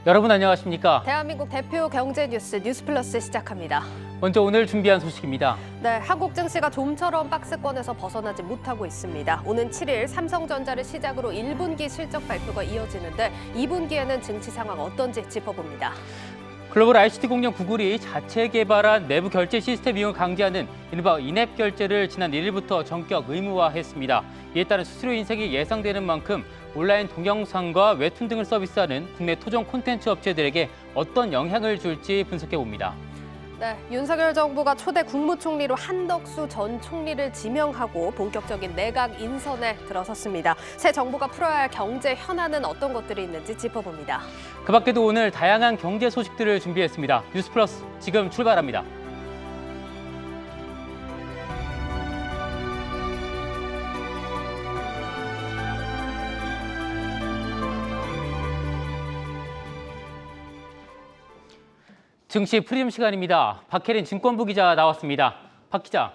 여러분 안녕하십니까? 대한민국 대표 경제 뉴스 뉴스플러스 시작합니다. 먼저 오늘 준비한 소식입니다. 네, 한국 증시가 좀처럼 박스권에서 벗어나지 못하고 있습니다. 오는 7일 삼성전자를 시작으로 1분기 실적 발표가 이어지는데 2분기에는 증시 상황 어떤지 짚어봅니다. 글로벌 ICT 공룡 구글이 자체 개발한 내부 결제 시스템 이용을 강제하는 이른바 인앱 결제를 지난 1일부터 전격 의무화했습니다. 이에 따른 수수료 인상이 예상되는 만큼 온라인 동영상과 웹툰 등을 서비스하는 국내 토종 콘텐츠 업체들에게 어떤 영향을 줄지 분석해봅니다. 네, 윤석열 정부가 초대 국무총리로 한덕수 전 총리를 지명하고 본격적인 내각 인선에 들어섰습니다. 새 정부가 풀어야 할 경제 현안은 어떤 것들이 있는지 짚어봅니다. 그 밖에도 오늘 다양한 경제 소식들을 준비했습니다. 뉴스플러스 지금 출발합니다. 증시 프리즘 시간입니다. 박혜린 증권부 기자 나왔습니다. 박 기자,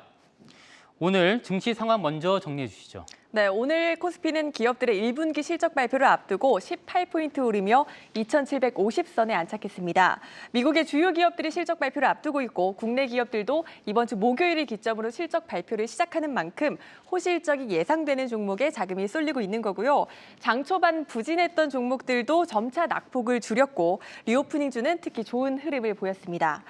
오늘 증시 상황 먼저 정리해 주시죠. 네, 오늘 코스피는 기업들의 1분기 실적 발표를 앞두고 18포인트 오르며 2,750선에 안착했습니다. 미국의 주요 기업들이 실적 발표를 앞두고 있고 국내 기업들도 이번 주 목요일을 기점으로 실적 발표를 시작하는 만큼 호실적이 예상되는 종목에 자금이 쏠리고 있는 거고요. 장 초반 부진했던 종목들도 점차 낙폭을 줄였고 리오프닝주는 특히 좋은 흐름을 보였습니다.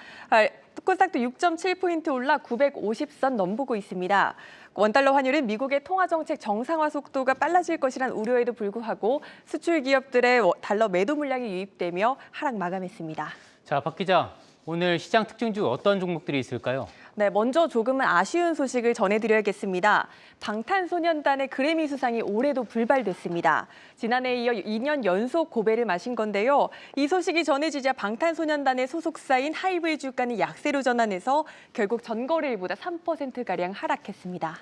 코스닥도 6.7포인트 올라 950선 넘보고 있습니다. 원달러 환율은 미국의 통화정책 정상화 속도가 빨라질 것이란 우려에도 불구하고 수출 기업들의 달러 매도 물량이 유입되며 하락 마감했습니다. 자, 박 기자, 오늘 시장 특징주 어떤 종목들이 있을까요? 네, 먼저 조금은 아쉬운 소식을 전해드려야겠습니다. 방탄소년단의 그래미 수상이 올해도 불발됐습니다. 지난해에 이어 2년 연속 고배를 마신 건데요. 이 소식이 전해지자 방탄소년단의 소속사인 하이브의 주가는 약세로 전환해서 결국 전거래일보다 3%가량 하락했습니다.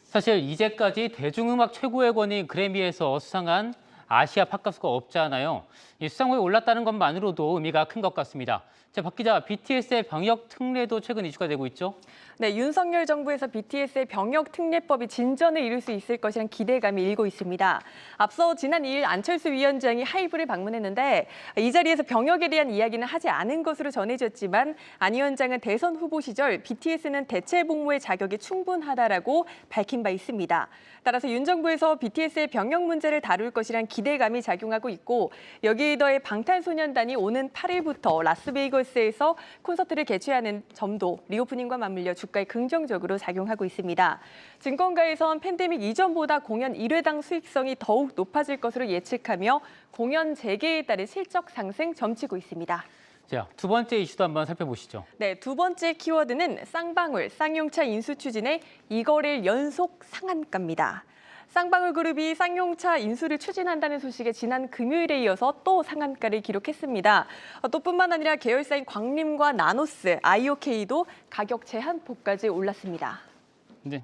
사실 이제까지 대중음악 최고의 권위 그래미에서 수상한 아시아 팝 가수가 없잖아요. 이 수상호에 올랐다는 것만으로도 의미가 큰 것 같습니다. 자, 박 기자, BTS의 병역 특례도 최근 이슈가 되고 있죠? 네, 윤석열 정부에서 BTS의 병역 특례법이 진전을 이룰 수 있을 것이란 기대감이 일고 있습니다. 앞서 지난 2일 안철수 위원장이 하이브를 방문했는데 이 자리에서 병역에 대한 이야기는 하지 않은 것으로 전해졌지만 안 위원장은 대선 후보 시절 BTS는 대체 복무의 자격이 충분하다라고 밝힌 바 있습니다. 따라서 윤 정부에서 BTS의 병역 문제를 다룰 것이란 기대감이 작용하고 있고 여기에 더해 방탄소년단이 오는 8일부터 라스베이거스에서 콘서트를 개최하는 점도 리오프닝과 맞물려 주가에 긍정적으로 작용하고 있습니다. 증권가에선 팬데믹 이전보다 공연 1회당 수익성이 더욱 높아질 것으로 예측하며 공연 재개에 따른 실적 상승 점치고 있습니다. 자, 두 번째 이슈도 한번 살펴보시죠. 네, 두 번째 키워드는 쌍방울, 쌍용차 인수 추진의 2거래일 연속 상한가입니다. 쌍방울 그룹이 쌍용차 인수를 추진한다는 소식에 지난 금요일에 이어서 또 상한가를 기록했습니다. 또 뿐만 아니라 계열사인 광림과 나노스, IOK도 가격 제한폭까지 올랐습니다. 네.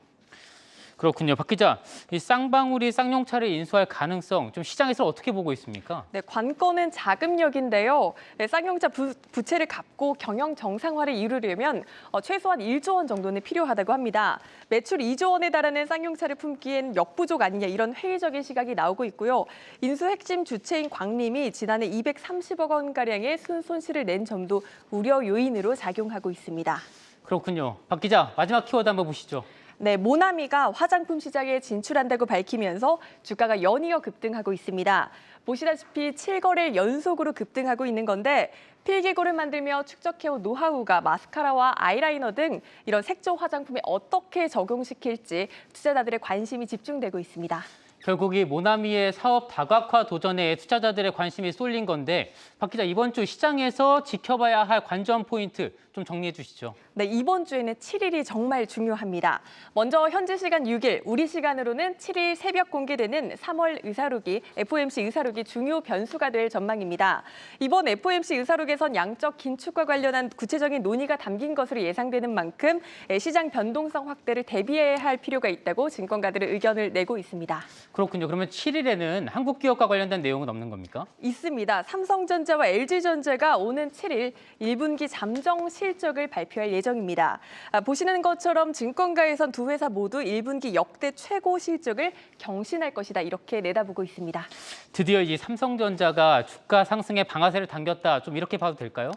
그렇군요. 박 기자, 이 쌍방울이 쌍용차를 인수할 가능성 좀 시장에서 어떻게 보고 있습니까? 네, 관건은 자금력인데요. 네, 쌍용차 부채를 갚고 경영 정상화를 이루려면 최소한 1조 원 정도는 필요하다고 합니다. 매출 2조 원에 달하는 쌍용차를 품기엔 역부족 아니냐 이런 회의적인 시각이 나오고 있고요. 인수 핵심 주체인 광림이 지난해 230억 원가량의 순손실을 낸 점도 우려 요인으로 작용하고 있습니다. 그렇군요. 박 기자, 마지막 키워드 한번 보시죠. 네, 모나미가 화장품 시장에 진출한다고 밝히면서 주가가 연이어 급등하고 있습니다. 보시다시피 7거래일 연속으로 급등하고 있는 건데 필기구를 만들며 축적해온 노하우가 마스카라와 아이라이너 등 이런 색조 화장품에 어떻게 적용시킬지 투자자들의 관심이 집중되고 있습니다. 결국 이 모나미의 사업 다각화 도전에 투자자들의 관심이 쏠린 건데 박 기자, 이번 주 시장에서 지켜봐야 할 관전 포인트 좀 정리해 주시죠. 네, 이번 주에는 7일이 정말 중요합니다. 먼저 현지 시간 6일, 우리 시간으로는 7일 새벽 공개되는 3월 의사록이 FOMC 의사록이 중요 변수가 될 전망입니다. 이번 FOMC 의사록에선 양적 긴축과 관련한 구체적인 논의가 담긴 것으로 예상되는 만큼 시장 변동성 확대를 대비해야 할 필요가 있다고 증권가들은 의견을 내고 있습니다. 그렇군요. 그러면 7일에는 한국 기업과 관련된 내용은 없는 겁니까? 있습니다. 삼성전자와 LG전자가 오는 7일 1분기 잠정 실적을 발표할 예정입니다. 보시는 것처럼 증권가에선 두 회사 모두 1분기 역대 최고 실적을 경신할 것이다. 이렇게 내다보고 있습니다. 드디어 이 삼성전자가 주가 상승의 방아쇠를 당겼다. 좀 이렇게 봐도 될까요?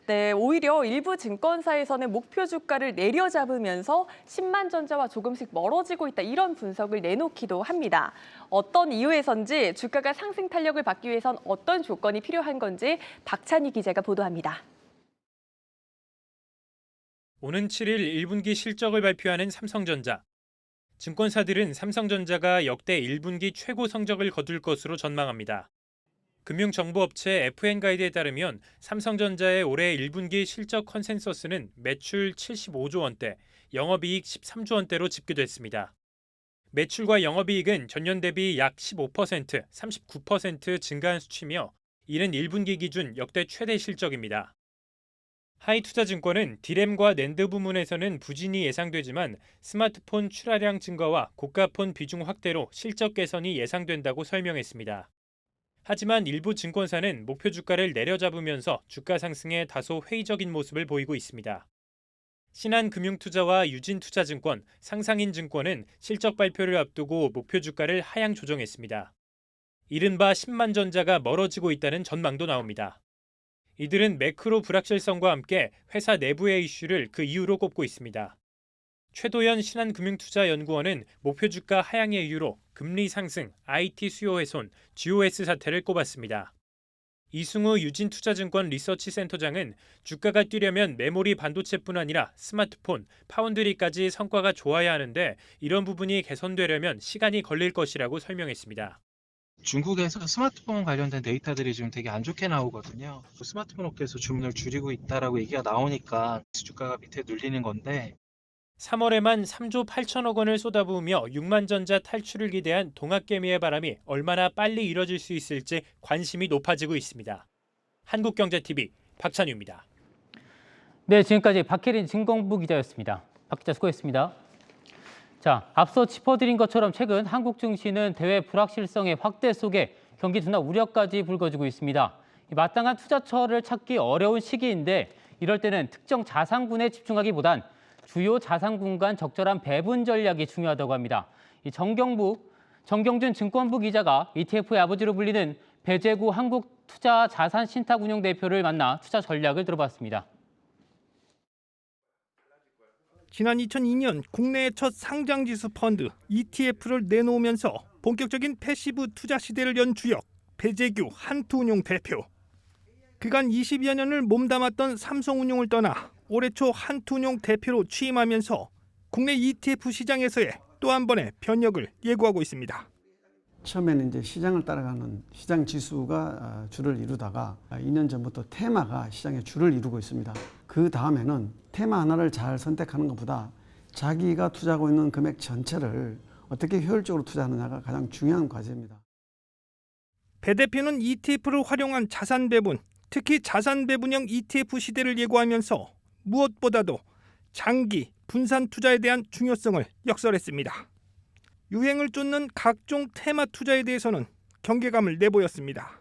네, 오히려 일부 증권사에서는 목표 주가를 내려잡으면서 10만 전자와 조금씩 멀어지고 있다. 이런 분석을 내놓기도 합니다. 어떤 이유에선지 주가가 상승 탄력을 받기 위해선 어떤 조건이 필요한 건지 박찬희 기자가 보도합니다. 오는 7일 1분기 실적을 발표하는 삼성전자. 증권사들은 삼성전자가 역대 1분기 최고 성적을 거둘 것으로 전망합니다. 금융정보업체 FN가이드에 따르면 삼성전자의 올해 1분기 실적 컨센서스는 매출 75조 원대, 영업이익 13조 원대로 집계됐습니다. 매출과 영업이익은 전년 대비 약 15%, 39% 증가한 수치며 이는 1분기 기준 역대 최대 실적입니다. 하이투자증권은 디램과 낸드 부문에서는 부진이 예상되지만 스마트폰 출하량 증가와 고가폰 비중 확대로 실적 개선이 예상된다고 설명했습니다. 하지만 일부 증권사는 목표 주가를 내려잡으면서 주가 상승에 다소 회의적인 모습을 보이고 있습니다. 신한금융투자와 유진투자증권, 상상인증권은 실적 발표를 앞두고 목표 주가를 하향 조정했습니다. 이른바 10만 전자가 멀어지고 있다는 전망도 나옵니다. 이들은 매크로 불확실성과 함께 회사 내부의 이슈를 그 이유로 꼽고 있습니다. 최도연 신한금융투자연구원은 목표 주가 하향의 이유로 금리 상승, IT 수요 훼손, GOS 사태를 꼽았습니다. 이승우 유진투자증권 리서치센터장은 주가가 뛰려면 메모리 반도체뿐 아니라 스마트폰, 파운드리까지 성과가 좋아야 하는데 이런 부분이 개선되려면 시간이 걸릴 것이라고 설명했습니다. 중국에서 스마트폰 관련된 데이터들이 지금 되게 안 좋게 나오거든요. 스마트폰 업계에서 주문을 줄이고 있다라고 얘기가 나오니까 주가가 밑에 눌리는 건데 3월에만 3조 8천억 원을 쏟아부으며 6만 전자 탈출을 기대한 동학개미의 바람이 얼마나 빨리 이뤄질 수 있을지 관심이 높아지고 있습니다. 한국경제TV 박찬유입니다. 네, 지금까지 박혜린 증권부 기자였습니다. 박 기자 수고했습니다. 자, 앞서 짚어드린 것처럼 최근 한국 증시는 대외 불확실성의 확대 속에 경기 둔화 우려까지 불거지고 있습니다. 마땅한 투자처를 찾기 어려운 시기인데 이럴 때는 특정 자산군에 집중하기보단 주요 자산군 간 적절한 배분 전략이 중요하다고 합니다. 정경준 증권부 기자가 ETF의 아버지로 불리는 배재구 한국투자자산신탁운용 대표를 만나 투자 전략을 들어봤습니다. 지난 2002년 국내의 첫 상장지수 펀드 ETF를 내놓으면서 본격적인 패시브 투자 시대를 연 주역 배재규 한투운용 대표. 그간 20여 년을 몸담았던 삼성운용을 떠나 올해 초 한투운용 대표로 취임하면서 국내 ETF 시장에서의 또 한 번의 변혁을 예고하고 있습니다. 처음에는 이제 시장을 따라가는 시장 지수가 주를 이루다가 2년 전부터 테마가 시장의 주를 이루고 있습니다. 그 다음에는 테마 하나를 잘 선택하는 것보다 자기가 투자하고 있는 금액 전체를 어떻게 효율적으로 투자하느냐가 가장 중요한 과제입니다. 배 대표는 ETF를 활용한 자산 배분, 특히 자산 배분형 ETF 시대를 예고하면서 무엇보다도 장기 분산 투자에 대한 중요성을 역설했습니다. 유행을 쫓는 각종 테마 투자에 대해서는 경계감을 내보였습니다.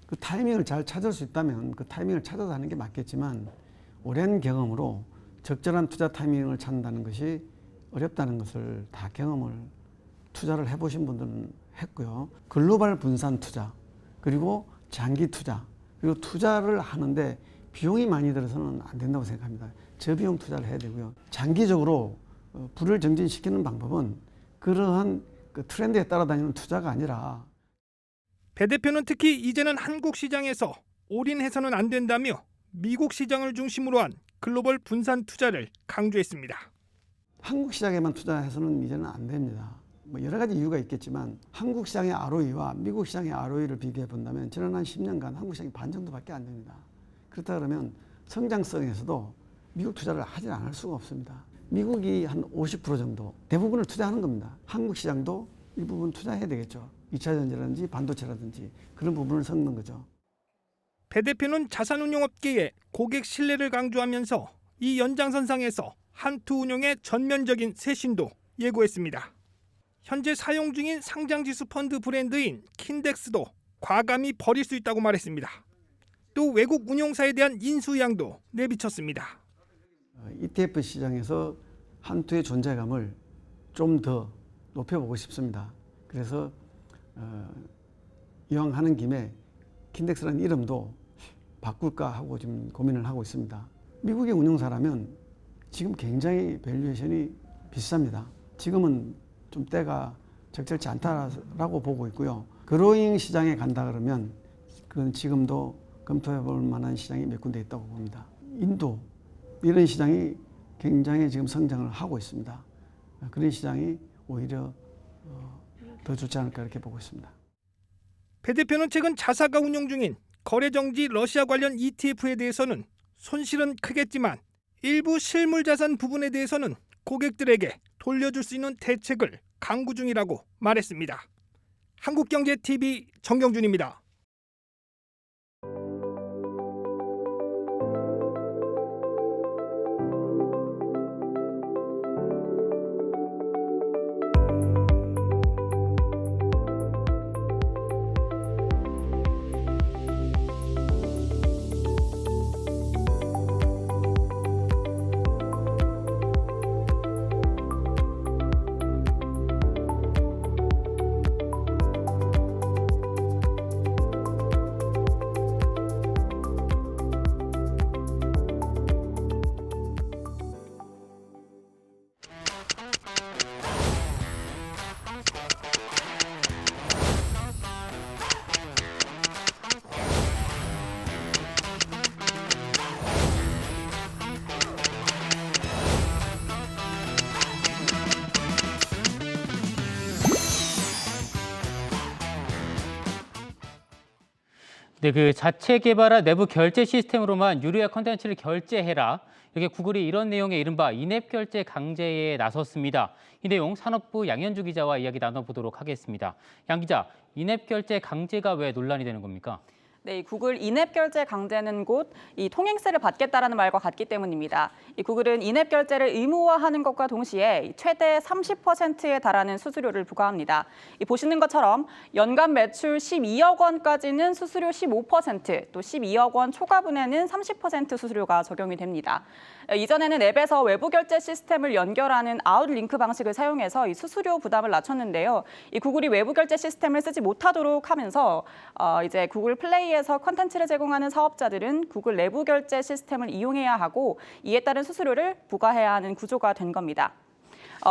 그 타이밍을 잘 찾을 수 있다면 그 타이밍을 찾아서 하는 게 맞겠지만 오랜 경험으로 적절한 투자 타이밍을 찾는다는 것이 어렵다는 것을 다 투자를 해보신 분들은 했고요. 글로벌 분산 투자, 그리고 장기 투자, 그리고 투자를 하는데 비용이 많이 들어서는 안 된다고 생각합니다. 저비용 투자를 해야 되고요. 장기적으로 불을 정진시키는 방법은 그러한 트렌드에 따라다니는 투자가 아니라 배 대표는 특히 이제는 한국 시장에서 올인해서는 안 된다며 미국 시장을 중심으로 한 글로벌 분산 투자를 강조했습니다. 한국 시장에만 투자해서는 이제는 안 됩니다. 여러 가지 이유가 있겠지만 한국 시장의 ROE와 미국 시장의 ROE를 비교해 본다면 지난 한 10년간 한국 시장이 반 정도밖에 안 됩니다. 그렇다 그러면 성장성에서도 미국 투자를 하지 않을 수가 없습니다. 미국이 한 50% 정도 대부분을 투자하는 겁니다. 한국 시장도 일부분 투자해야 되겠죠. 2차 전지라든지 반도체라든지 그런 부분을 섞는 거죠. 배 대표는 자산운용업계의 고객 신뢰를 강조하면서 이 연장선상에서 한투운용의 전면적인 쇄신도 예고했습니다. 현재 사용 중인 상장지수 펀드 브랜드인 킨덱스도 과감히 버릴 수 있다고 말했습니다. 또 외국 운용사에 대한 인수양도 내비쳤습니다. ETF 시장에서 한투의 존재감을 좀 더 높여보고 싶습니다. 그래서 이왕 하는 김에 킨덱스라는 이름도 바꿀까 하고 지금 고민을 하고 있습니다. 미국의 운용사라면 지금 굉장히 밸류에이션이 비쌉니다. 지금은 좀 때가 적절치 않다라고 보고 있고요. 그로잉 시장에 간다 그러면 그건 지금도 검토해 볼 만한 시장이 몇 군데 있다고 봅니다. 인도 이런 시장이 굉장히 지금 성장을 하고 있습니다. 그런 시장이 오히려 더 좋지 않을까 이렇게 보고 있습니다. 배 대표는 최근 자사가 운용 중인 거래정지 러시아 관련 ETF에 대해서는 손실은 크겠지만 일부 실물자산 부분에 대해서는 고객들에게 돌려줄 수 있는 대책을 강구 중이라고 말했습니다. 한국경제TV 정경준입니다. 네, 그 자체 개발한 내부 결제 시스템으로만 유료화 콘텐츠를 결제해라. 이렇게 구글이 이런 내용의 이른바 인앱 결제 강제에 나섰습니다. 이 내용 산업부 양현주 기자와 이야기 나눠보도록 하겠습니다. 양 기자, 인앱 결제 강제가 왜 논란이 되는 겁니까? 네, 구글 인앱 결제 강제는 곧 이 통행세를 받겠다라는 말과 같기 때문입니다. 이 구글은 인앱 결제를 의무화하는 것과 동시에 최대 30%에 달하는 수수료를 부과합니다. 보시는 것처럼 연간 매출 12억 원까지는 수수료 15%, 또 12억 원 초과분에는 30% 수수료가 적용이 됩니다. 이전에는 앱에서 외부 결제 시스템을 연결하는 아웃링크 방식을 사용해서 이 수수료 부담을 낮췄는데요. 이 구글이 외부 결제 시스템을 쓰지 못하도록 하면서 이제 구글 플레이에서 콘텐츠를 제공하는 사업자들은 구글 내부 결제 시스템을 이용해야 하고 이에 따른 수수료를 부과해야 하는 구조가 된 겁니다.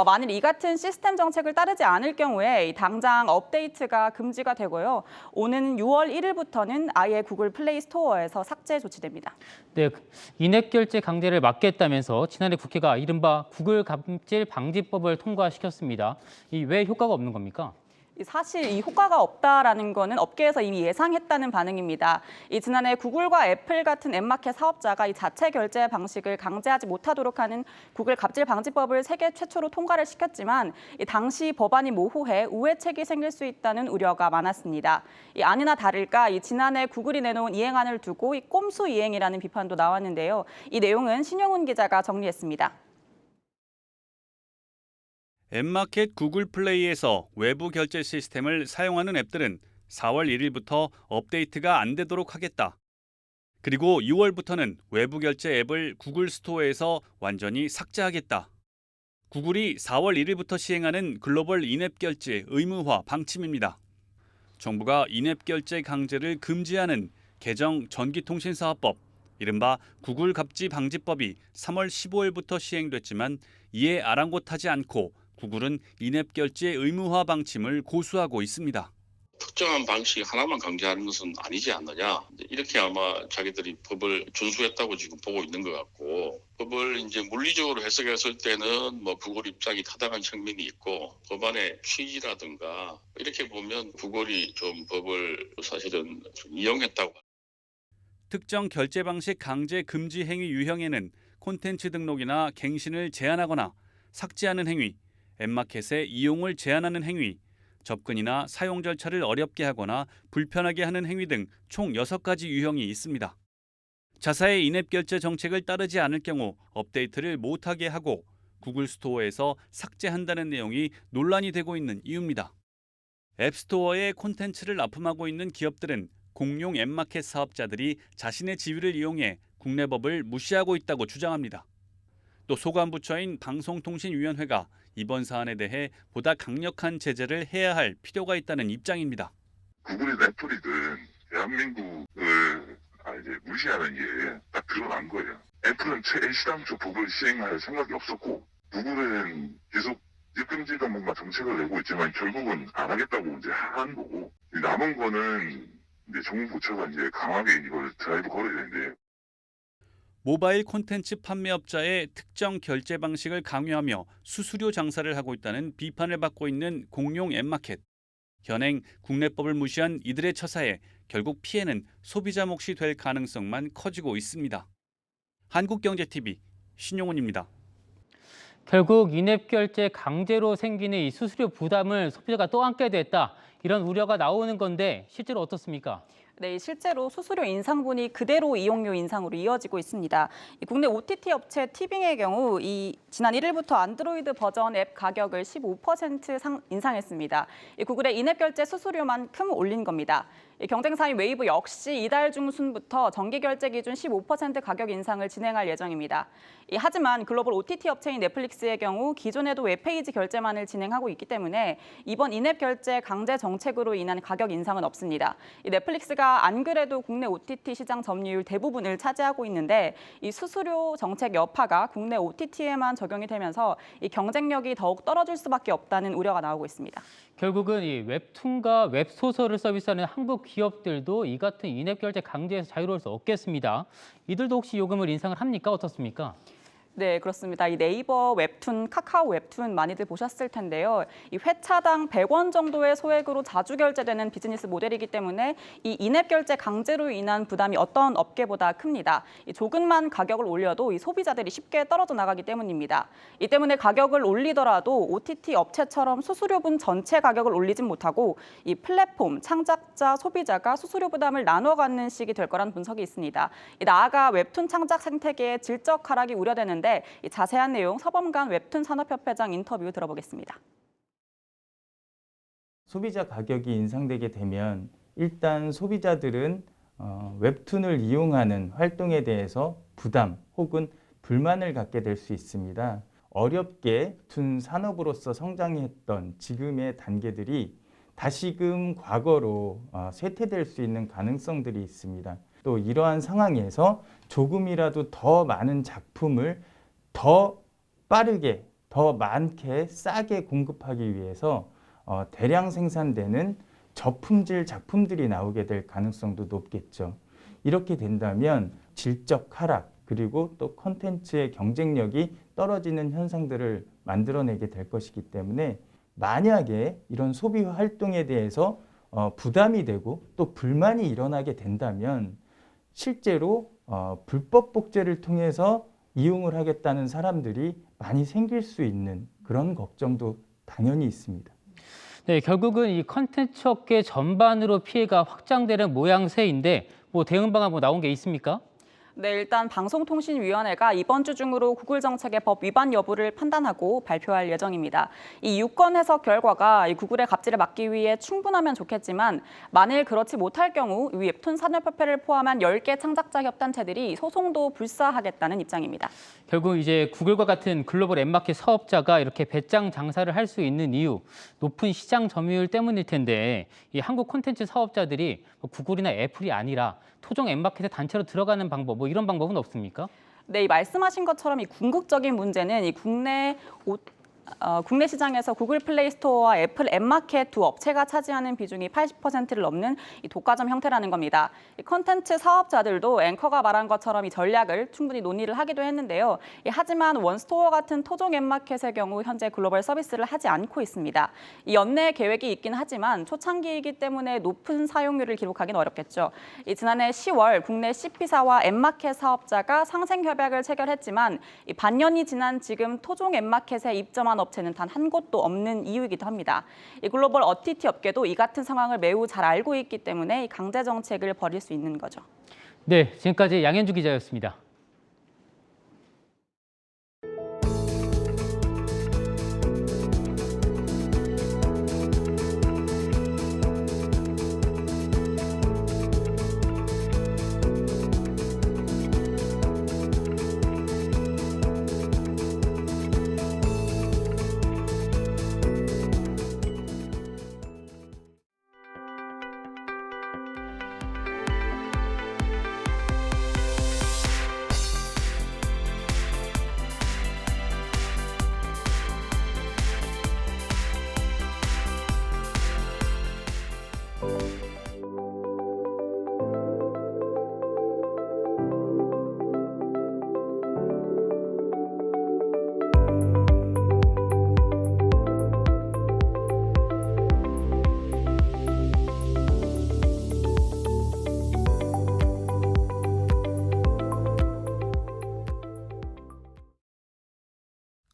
만일 이 같은 시스템 정책을 따르지 않을 경우에 당장 업데이트가 금지가 되고요. 오는 6월 1일부터는 아예 구글 플레이 스토어에서 삭제 조치됩니다. 네, 인앱 결제 강제를 막겠다면서 지난해 국회가 이른바 구글 갑질 방지법을 통과시켰습니다. 왜 효과가 없는 겁니까? 사실 이 효과가 없다라는 거는 업계에서 이미 예상했다는 반응입니다. 지난해 구글과 애플 같은 앱마켓 사업자가 이 자체 결제 방식을 강제하지 못하도록 하는 구글 갑질 방지법을 세계 최초로 통과를 시켰지만 당시 법안이 모호해 우회책이 생길 수 있다는 우려가 많았습니다. 아니나 다를까 지난해 구글이 내놓은 이행안을 두고 꼼수 이행이라는 비판도 나왔는데요. 이 내용은 신용훈 기자가 정리했습니다. 앱마켓 구글 플레이에서 외부 결제 시스템을 사용하는 앱들은 4월 1일부터 업데이트가 안 되도록 하겠다. 그리고 6월부터는 외부 결제 앱을 구글 스토어에서 완전히 삭제하겠다. 구글이 4월 1일부터 시행하는 글로벌 인앱 결제 의무화 방침입니다. 정부가 인앱 결제 강제를 금지하는 개정 전기통신사업법, 이른바 구글 갑질 방지법이 3월 15일부터 시행됐지만 이에 아랑곳하지 않고 구글은 인앱 결제 의무화 방침을 고수하고 있습니다. 특정한 방식 하나만 강제하는 것은 아니지 않느냐. 이렇게 아마 자기들이 법을 준수했다고 지금 보고 있는 것 같고, 법을 이제 물리적으로 해석했을 때는 구글 입장이 타당한 측면이 있고, 법안의 취지라든가 이렇게 보면 구글이 좀 법을 사실은 좀 이용했다고. 특정 결제 방식 강제 금지 행위 유형에는 콘텐츠 등록이나 갱신을 제한하거나 삭제하는 행위, 앱마켓의 이용을 제한하는 행위, 접근이나 사용 절차를 어렵게 하거나 불편하게 하는 행위 등 총 6가지 유형이 있습니다. 자사의 인앱 결제 정책을 따르지 않을 경우 업데이트를 못하게 하고 구글 스토어에서 삭제한다는 내용이 논란이 되고 있는 이유입니다. 앱스토어에 콘텐츠를 납품하고 있는 기업들은 공용 앱마켓 사업자들이 자신의 지위를 이용해 국내 법을 무시하고 있다고 주장합니다. 또 소관부처인 방송통신위원회가 이번 사안에 대해 보다 강력한 제재를 해야 할 필요가 있다는 입장입니다. 구글이든 애플이든 대한민국을 이제 무시하는 게 딱 드러난 거예요. 애플은 최애시당초 법을 시행할 생각이 없었고 구글은 계속 입금지 정책만 정책을 내고 있지만 결국은 안 하겠다고 이제 한 거고 남은 거는 이제 정부 부처가 이제 강하게 이걸 드라이브 걸어야 되는데. 모바일 콘텐츠 판매업자의 특정 결제 방식을 강요하며 수수료 장사를 하고 있다는 비판을 받고 있는 공용 앱마켓. 현행 국내법을 무시한 이들의 처사에 결국 피해는 소비자 몫이 될 가능성만 커지고 있습니다. 한국경제TV 신용훈입니다. 결국 인앱 결제 강제로 생기는 이 수수료 부담을 소비자가 또 안게 됐다. 이런 우려가 나오는 건데 실제로 어떻습니까? 네, 실제로 수수료 인상분이 그대로 이용료 인상으로 이어지고 있습니다. 국내 OTT 업체 티빙의 경우 지난 1일부터 안드로이드 버전 앱 가격을 15% 인상했습니다. 구글의 인앱 결제 수수료만큼 올린 겁니다. 경쟁사인 웨이브 역시 이달 중순부터 정기 결제 기준 15% 가격 인상을 진행할 예정입니다. 하지만 글로벌 OTT 업체인 넷플릭스의 경우 기존에도 웹페이지 결제만을 진행하고 있기 때문에 이번 인앱 결제 강제 정책으로 인한 가격 인상은 없습니다. 넷플릭스가 안 그래도 국내 OTT 시장 점유율 대부분을 차지하고 있는데 이 수수료 정책 여파가 국내 OTT에만 적용이 되면서 이 경쟁력이 더욱 떨어질 수밖에 없다는 우려가 나오고 있습니다. 결국은 이 웹툰과 웹소설을 서비스하는 한국 기업들도 이 같은 인앱 결제 강제에서 자유로울 수 없겠습니다. 이들도 혹시 요금을 인상을 합니까? 어떻습니까? 네, 그렇습니다. 이 네이버 웹툰, 카카오 웹툰 많이들 보셨을 텐데요. 이 회차당 100원 정도의 소액으로 자주 결제되는 비즈니스 모델이기 때문에 이 인앱 결제 강제로 인한 부담이 어떤 업계보다 큽니다. 조금만 가격을 올려도 이 소비자들이 쉽게 떨어져 나가기 때문입니다. 이 때문에 가격을 올리더라도 OTT 업체처럼 수수료분 전체 가격을 올리진 못하고 이 플랫폼, 창작자, 소비자가 수수료 부담을 나눠 갖는 식이 될 거란 분석이 있습니다. 나아가 웹툰 창작 생태계의 질적 하락이 우려되는데 이 자세한 내용 서범관 웹툰 산업협회장 인터뷰 들어보겠습니다. 소비자 가격이 인상되게 되면 일단 소비자들은 웹툰을 이용하는 활동에 대해서 부담 혹은 불만을 갖게 될 수 있습니다. 어렵게 웹툰 산업으로서 성장했던 지금의 단계들이 다시금 과거로 쇠퇴될 수 있는 가능성들이 있습니다. 또 이러한 상황에서 조금이라도 더 많은 작품을 더 빠르게, 더 많게, 싸게 공급하기 위해서 대량 생산되는 저품질 작품들이 나오게 될 가능성도 높겠죠. 이렇게 된다면 질적 하락, 그리고 또 콘텐츠의 경쟁력이 떨어지는 현상들을 만들어내게 될 것이기 때문에 만약에 이런 소비 활동에 대해서 부담이 되고 또 불만이 일어나게 된다면 실제로 불법 복제를 통해서 이용을 하겠다는 사람들이 많이 생길 수 있는 그런 걱정도 당연히 있습니다. 네, 결국은 이 컨텐츠 업계 전반으로 피해가 확장되는 모양새인데 대응 방안 나온 게 있습니까? 네, 일단 방송통신위원회가 이번 주 중으로 구글 정책의 법 위반 여부를 판단하고 발표할 예정입니다. 이 유권 해석 결과가 이 구글의 갑질을 막기 위해 충분하면 좋겠지만 만일 그렇지 못할 경우 웹툰 산업협회를 포함한 10개 창작자 협단체들이 소송도 불사하겠다는 입장입니다. 결국 이제 구글과 같은 글로벌 앱마켓 사업자가 이렇게 배짱 장사를 할 수 있는 이유, 높은 시장 점유율 때문일 텐데 이 한국 콘텐츠 사업자들이 구글이나 애플이 아니라 토종 앱마켓에 단체로 들어가는 방법, 이런 방법은 없습니까? 네, 이 말씀하신 것처럼 이 궁극적인 문제는 이 국내 시장에서 구글 플레이 스토어와 애플 앱마켓 두 업체가 차지하는 비중이 80%를 넘는 이 독과점 형태라는 겁니다. 이 컨텐츠 사업자들도 앵커가 말한 것처럼 이 전략을 충분히 논의를 하기도 했는데요. 하지만 원스토어 같은 토종 앱마켓의 경우 현재 글로벌 서비스를 하지 않고 있습니다. 이 연내 계획이 있긴 하지만 초창기이기 때문에 높은 사용률을 기록하기는 어렵겠죠. 지난해 10월 국내 CP사와 앱마켓 사업자가 상생 협약을 체결했지만 이 반년이 지난 지금 토종 앱마켓에 입점한 업체는 단 한 곳도 없는 이유이기도 합니다. 이 글로벌 OTT 업계도 이 같은 상황을 매우 잘 알고 있기 때문에 이 강제 정책을 벌일 수 있는 거죠. 네, 지금까지 양현주 기자였습니다.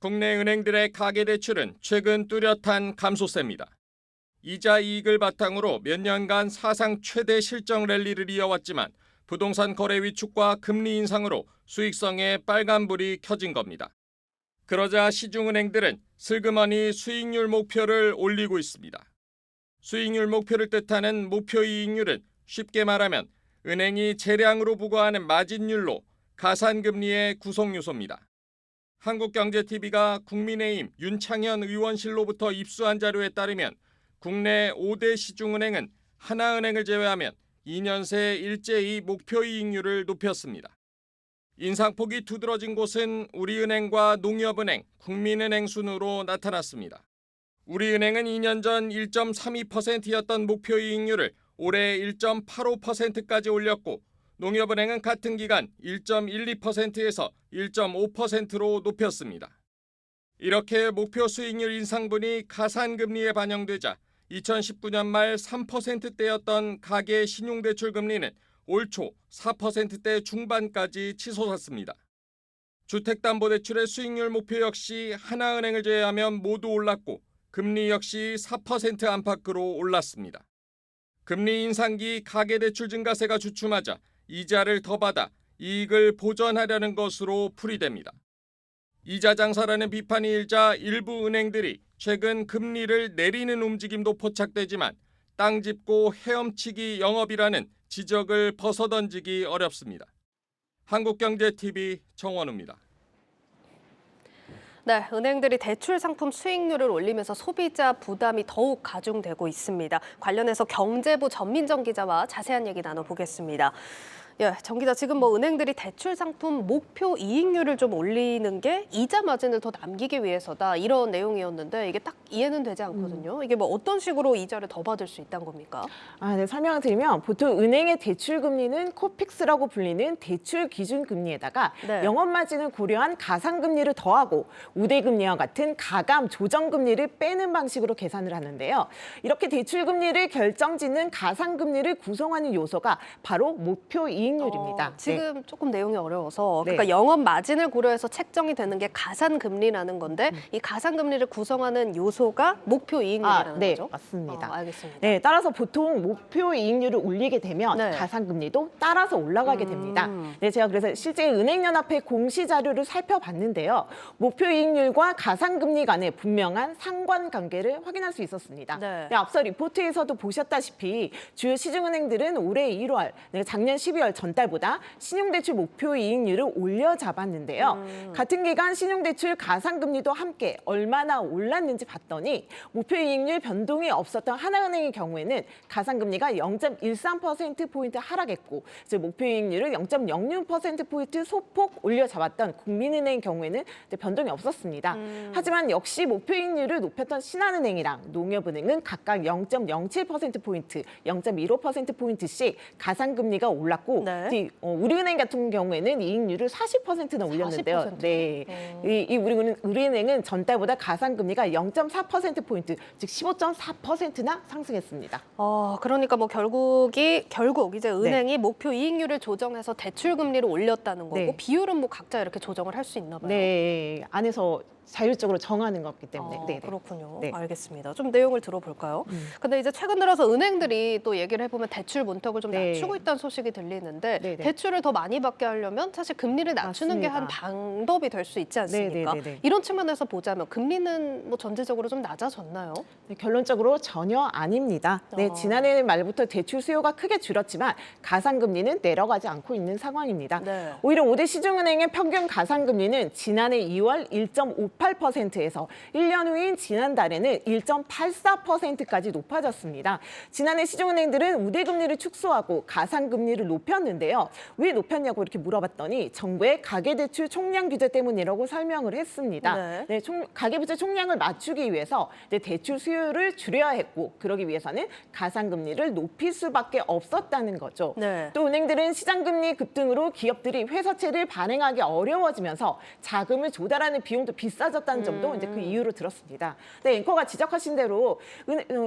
국내 은행들의 가계대출은 최근 뚜렷한 감소세입니다. 이자 이익을 바탕으로 몇 년간 사상 최대 실적 랠리를 이어왔지만 부동산 거래 위축과 금리 인상으로 수익성에 빨간불이 켜진 겁니다. 그러자 시중은행들은 슬그머니 수익률 목표를 올리고 있습니다. 수익률 목표를 뜻하는 목표이익률은 쉽게 말하면 은행이 재량으로 부과하는 마진율로 가산금리의 구성요소입니다. 한국경제TV가 국민의힘 윤창현 의원실로부터 입수한 자료에 따르면 국내 5대 시중은행은 하나은행을 제외하면 2년 새 일제히 목표이익률을 높였습니다. 인상폭이 두드러진 곳은 우리은행과 농협은행, 국민은행 순으로 나타났습니다. 우리은행은 2년 전 1.32%였던 목표이익률을 올해 1.85%까지 올렸고 농협은행은 같은 기간 1.12%에서 1.5%로 높였습니다. 이렇게 목표 수익률 인상분이 가산금리에 반영되자 2019년 말 3%대였던 가계 신용대출 금리는 올 초 4%대 중반까지 치솟았습니다. 주택담보대출의 수익률 목표 역시 하나은행을 제외하면 모두 올랐고 금리 역시 4% 안팎으로 올랐습니다. 금리 인상기 가계대출 증가세가 주춤하자 이자를 더 받아 이익을 보전하려는 것으로 풀이됩니다. 이자 장사라는 비판이 일자 일부 은행들이 최근 금리를 내리는 움직임도 포착되지만 땅 짚고 헤엄치기 영업이라는 지적을 벗어던지기 어렵습니다. 한국경제TV 정원우입니다. 네, 은행들이 대출 상품 수익률을 올리면서 소비자 부담이 더욱 가중되고 있습니다. 관련해서 경제부 전민정 기자와 자세한 얘기 나눠보겠습니다. 예, 정 기자, 지금 뭐 은행들이 대출 상품 목표 이익률을 좀 올리는 게 이자 마진을 더 남기기 위해서다 이런 내용이었는데 이게 딱 이해는 되지 않거든요. 이게 뭐 어떤 식으로 이자를 더 받을 수 있다는 겁니까? 네, 설명을 드리면 보통 은행의 대출 금리는 코픽스라고 불리는 대출 기준 금리에다가 네. 영업 마진을 고려한 가상 금리를 더하고 우대 금리와 같은 가감 조정 금리를 빼는 방식으로 계산을 하는데요. 이렇게 대출 금리를 결정짓는 가상 금리를 구성하는 요소가 바로 목표 이익률입니다. 지금 조금 내용이 어려워서 네. 그러니까 영업 마진을 고려해서 책정이 되는 게 가산금리라는 건데 이 가산금리를 구성하는 요소가 목표 이익률이라는 네, 거죠? 맞습니다. 알겠습니다. 네, 따라서 보통 목표 이익률을 올리게 되면 네. 가산금리도 따라서 올라가게 됩니다. 네, 제가 그래서 실제 은행연합회 공시 자료를 살펴봤는데요. 목표 이익률과 가산금리 간의 분명한 상관관계를 확인할 수 있었습니다. 네. 네, 앞서 리포트에서도 보셨다시피 주요 시중은행들은 올해 1월, 작년 12월 전달보다 신용대출 목표 이익률을 올려 잡았는데요. 같은 기간 신용대출 가산금리도 함께 얼마나 올랐는지 봤더니 목표 이익률 변동이 없었던 하나은행의 경우에는 가산금리가 0.13%포인트 하락했고 즉 목표 이익률을 0.06%포인트 소폭 올려 잡았던 국민은행의 경우에는 변동이 없었습니다. 하지만 역시 목표 이익률을 높였던 신한은행이랑 농협은행은 각각 0.07%포인트, 0.15%포인트씩 가산금리가 올랐고 네. 우리은행 같은 경우에는 이익률을 40%나 올렸는데요. 40%? 네, 이 우리은행은 전달보다 가산금리가 0.4%포인트, 즉 15.4%나 상승했습니다. 그러니까 뭐 결국 이제 은행이 목표 이익률을 조정해서 대출 금리를 올렸다는 거고 네. 비율은 뭐 각자 이렇게 조정을 할 수 있나 봐요. 네, 안에서 자율적으로 정하는 거기 때문에. 네, 네. 그렇군요. 네. 알겠습니다. 좀 내용을 들어볼까요? 근데 이제 최근 들어서 은행들이 또 얘기를 해보면 대출 문턱을 좀 네. 낮추고 있다는 소식이 들리는데 네, 네. 대출을 더 많이 받게 하려면 사실 금리를 낮추는 게 한 맞습니다. 방법이 될 수 있지 않습니까? 네, 네, 네, 네. 이런 측면에서 보자면 금리는 뭐 전체적으로 좀 낮아졌나요? 네, 결론적으로 전혀 아닙니다. 네, 지난해 말부터 대출 수요가 크게 줄었지만 가산금리는 내려가지 않고 있는 상황입니다. 네. 오히려 5대 시중은행의 평균 가산금리는 지난해 2월 1.58%에서 1년 후인 지난달에는 1.84%까지 높아졌습니다. 지난해 시중은행들은 우대금리를 축소하고 가산금리를 높였는데요. 왜 높였냐고 이렇게 물어봤더니 정부의 가계대출 총량 규제 때문이라고 설명을 했습니다. 네. 가계부채 총량을 맞추기 위해서 대출 수요를 줄여야 했고 그러기 위해서는 가산금리를 높일 수밖에 없었다는 거죠. 네. 또 은행들은 시장금리 급등으로 기업들이 회사채를 발행하기 어려워지면서 자금을 조달하는 비용도 비싸 싸졌다는 점도 이제 그 이유로 들었습니다. 네, 앵커가 지적하신 대로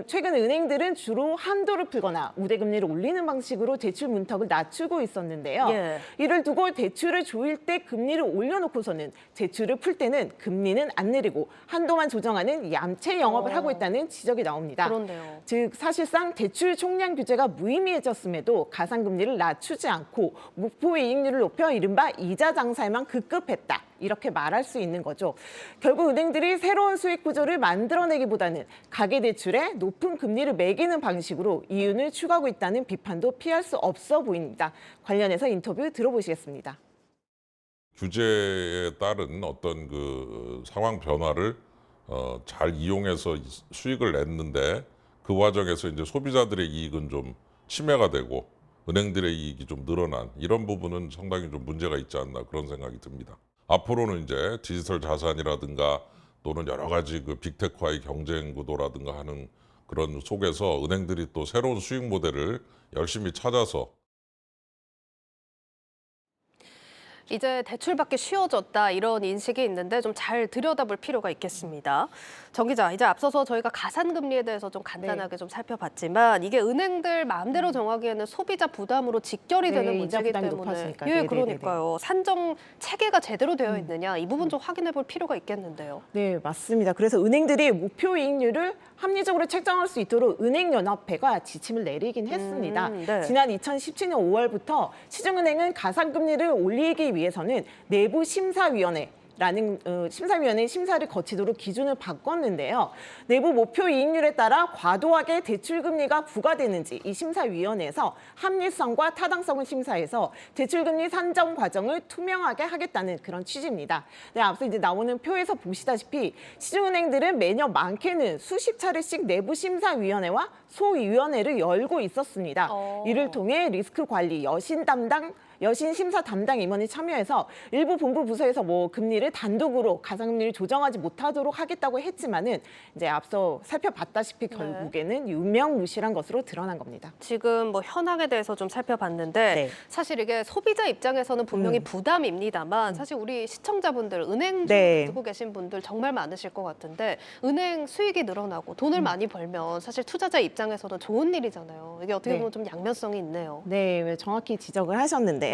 최근 은행들은 주로 한도를 풀거나 우대금리를 올리는 방식으로 대출 문턱을 낮추고 있었는데요. 예. 이를 두고 대출을 조일 때 금리를 올려놓고서는 대출을 풀 때는 금리는 안 내리고 한도만 조정하는 얌체 영업을 하고 있다는 지적이 나옵니다. 그런데요. 즉 사실상 대출 총량 규제가 무의미해졌음에도 가상금리를 낮추지 않고 목표 이익률을 높여 이른바 이자 장사에만 급급했다. 이렇게 말할 수 있는 거죠. 결국 은행들이 새로운 수익 구조를 만들어내기보다는 가계대출에 높은 금리를 매기는 방식으로 이윤을 추구하고 있다는 비판도 피할 수 없어 보입니다. 관련해서 인터뷰 들어보시겠습니다. 규제에 따른 어떤 그 상황 변화를 잘 이용해서 수익을 냈는데 그 과정에서 이제 소비자들의 이익은 좀 침해가 되고 은행들의 이익이 좀 늘어난 이런 부분은 상당히 좀 문제가 있지 않나 그런 생각이 듭니다. 앞으로는 이제 디지털 자산이라든가 또는 여러 가지 그 빅테크와의 경쟁 구도라든가 하는 그런 속에서 은행들이 또 새로운 수익 모델을 열심히 찾아서 이제 대출받기 쉬워졌다 이런 인식이 있는데 좀 잘 들여다볼 필요가 있겠습니다. 정 기자, 이제 앞서서 저희가 가산금리에 대해서 좀 간단하게 좀 살펴봤지만 이게 은행들 마음대로 정하기에는 소비자 부담으로 직결이 되는 문제이기 때문에 높아지니까. 예, 그러니까요. 산정 체계가 제대로 되어 있느냐 이 부분 좀 확인해 볼 필요가 있겠는데요. 네, 맞습니다. 그래서 은행들이 목표 이익률을 합리적으로 책정할 수 있도록 은행연합회가 지침을 내리긴 했습니다. 네. 지난 2017년 5월부터 시중은행은 가산금리를 올리기 위해서는 내부 심사위원회 심사위원회 심사를 거치도록 기준을 바꿨는데요. 내부 목표 이익률에 따라 과도하게 대출금리가 부과되는지 이 심사위원회에서 합리성과 타당성을 심사해서 대출금리 산정 과정을 투명하게 하겠다는 그런 취지입니다. 네, 앞서 이제 나오는 표에서 보시다시피 시중은행들은 매년 많게는 수십 차례씩 내부 심사위원회와 소위원회를 열고 있었습니다. 이를 통해 리스크 관리, 여신 심사 담당 임원이 참여해서 일부 본부 부서에서 금리를 단독으로 가상금리를 조정하지 못하도록 하겠다고 했지만은 이제 앞서 살펴봤다시피 결국에는 유명무실한 것으로 드러난 겁니다. 지금 현황에 대해서 좀 살펴봤는데 네. 사실 이게 소비자 입장에서는 분명히 부담입니다만 사실 우리 시청자분들 은행 네. 두고 계신 분들 정말 많으실 것 같은데 은행 수익이 늘어나고 돈을 많이 벌면 사실 투자자 입장에서는 좋은 일이잖아요. 이게 어떻게 보면 좀 양면성이 있네요. 네, 정확히 지적을 하셨는데요.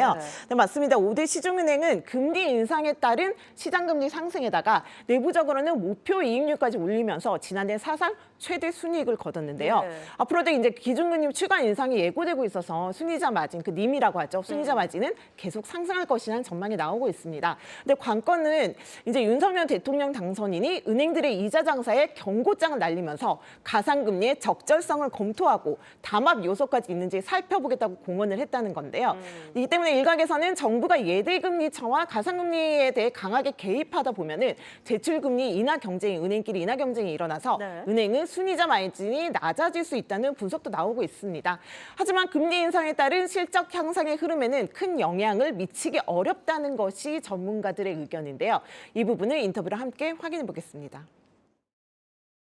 네, 맞습니다. 5대 시중은행은 금리 인상에 따른 시장금리 상승에다가 내부적으로는 목표 이익률까지 올리면서 지난해 사상 최대 순이익을 거뒀는데요. 네. 앞으로도 이제 기준금리 추가 인상이 예고되고 있어서 순이자 마진, 그 님이라고 하죠. 순이자 마진은 계속 상승할 것이라는 전망이 나오고 있습니다. 근데 관건은 이제 윤석열 대통령 당선인이 은행들의 이자 장사에 경고장을 날리면서 가상금리의 적절성을 검토하고 담합 요소까지 있는지 살펴보겠다고 공언을 했다는 건데요. 이 때문에 일각에서는 정부가 예대금리처와 가상금리에 대해 강하게 개입하다 보면은 대출금리 인하 경쟁이 은행끼리 인하 경쟁이 일어나서 은행은 순이자 마진이 낮아질 수 있다는 분석도 나오고 있습니다. 하지만 금리 인상에 따른 실적 향상의 흐름에는 큰 영향을 미치기 어렵다는 것이 전문가들의 의견인데요. 이 부분을 인터뷰를 함께 확인해 보겠습니다.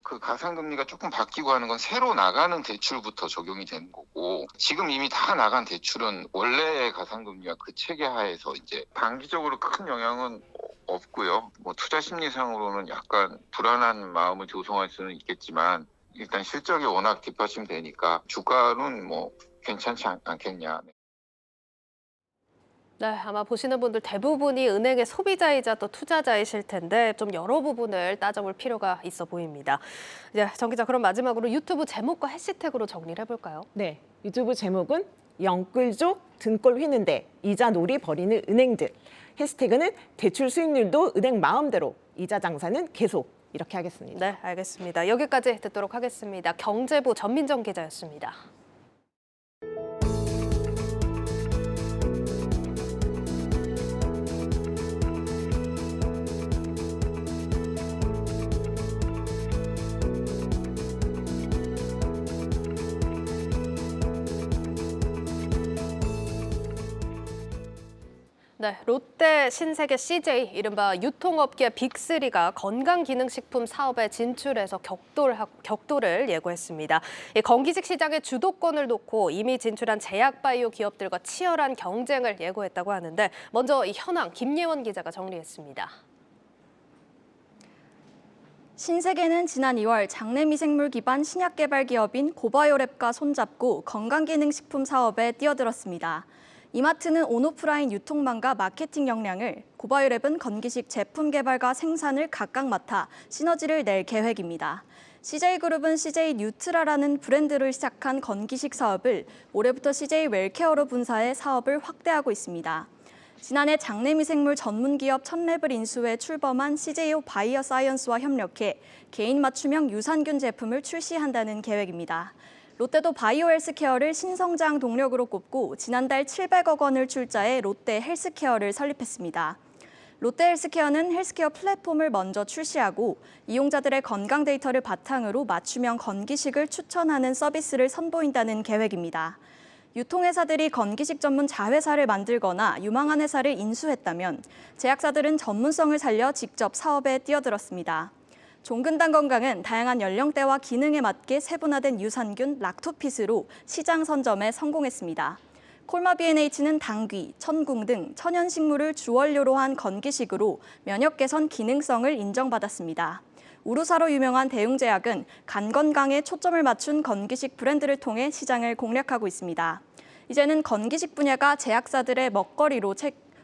그 가상금리가 조금 바뀌고 하는 건 새로 나가는 대출부터 적용이 되는 거고 지금 이미 다 나간 대출은 원래의 가상금리와 그 체계 하에서 이제 단기적으로 큰 영향은 없고요. 투자 심리상으로는 약간 불안한 마음을 조성할 수는 있겠지만 일단 실적이 워낙 뒷받침되니까 주가는 괜찮지 않겠냐. 네, 아마 보시는 분들 대부분이 은행의 소비자이자 또 투자자이실 텐데 좀 여러 부분을 따져볼 필요가 있어 보입니다. 이제 정 기자, 그럼 마지막으로 유튜브 제목과 해시태그로 정리를 해볼까요? 네, 유튜브 제목은 영끌족 등골 휘는데 이자 놀이 벌이는 은행들. 해시태그는 대출 수익률도 은행 마음대로, 이자 장사는 계속. 이렇게 하겠습니다. 네, 알겠습니다. 여기까지 듣도록 하겠습니다. 경제부 전민정 기자였습니다. 네, 롯데, 신세계, CJ, 이른바 유통업계 빅3가 건강기능식품 사업에 진출해서 격돌을 예고했습니다. 건기식 시장의 주도권을 놓고 이미 진출한 제약바이오 기업들과 치열한 경쟁을 예고했다고 하는데 먼저 이 현황 김예원 기자가 정리했습니다. 신세계는 지난 2월 장내 미생물 기반 신약 개발 기업인 고바이오랩과 손잡고 건강기능식품 사업에 뛰어들었습니다. 이마트는 온오프라인 유통망과 마케팅 역량을, 고바이오랩은 건기식 제품 개발과 생산을 각각 맡아 시너지를 낼 계획입니다. CJ그룹은 CJ 뉴트라라는 브랜드를 시작한 건기식 사업을 올해부터 CJ 웰케어로 분사해 사업을 확대하고 있습니다. 지난해 장내 미생물 전문 기업 첨랩을 인수해 출범한 CJ 바이오사이언스와 협력해 개인 맞춤형 유산균 제품을 출시한다는 계획입니다. 롯데도 바이오 헬스케어를 신성장 동력으로 꼽고 지난달 700억 원을 출자해 롯데 헬스케어를 설립했습니다. 롯데 헬스케어는 헬스케어 플랫폼을 먼저 출시하고 이용자들의 건강 데이터를 바탕으로 맞춤형 건기식을 추천하는 서비스를 선보인다는 계획입니다. 유통회사들이 건기식 전문 자회사를 만들거나 유망한 회사를 인수했다면 제약사들은 전문성을 살려 직접 사업에 뛰어들었습니다. 종근당 건강은 다양한 연령대와 기능에 맞게 세분화된 유산균 락토핏으로 시장 선점에 성공했습니다. 콜마 B&H는 당귀, 천궁 등 천연식물을 주원료로 한 건기식으로 면역 개선 기능성을 인정받았습니다. 우루사로 유명한 대웅제약은 간 건강에 초점을 맞춘 건기식 브랜드를 통해 시장을 공략하고 있습니다. 이제는 건기식 분야가 제약사들의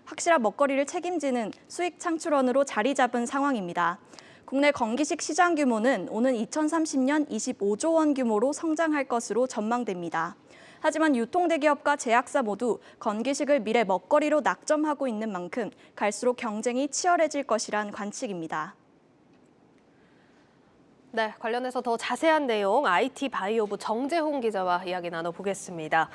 확실한 먹거리를 책임지는 수익 창출원으로 자리 잡은 상황입니다. 국내 건기식 시장 규모는 오는 2030년 25조 원 규모로 성장할 것으로 전망됩니다. 하지만 유통대기업과 제약사 모두 건기식을 미래 먹거리로 낙점하고 있는 만큼 갈수록 경쟁이 치열해질 것이란 관측입니다. 네, 관련해서 더 자세한 내용 IT 바이오부 정재홍 기자와 이야기 나눠보겠습니다.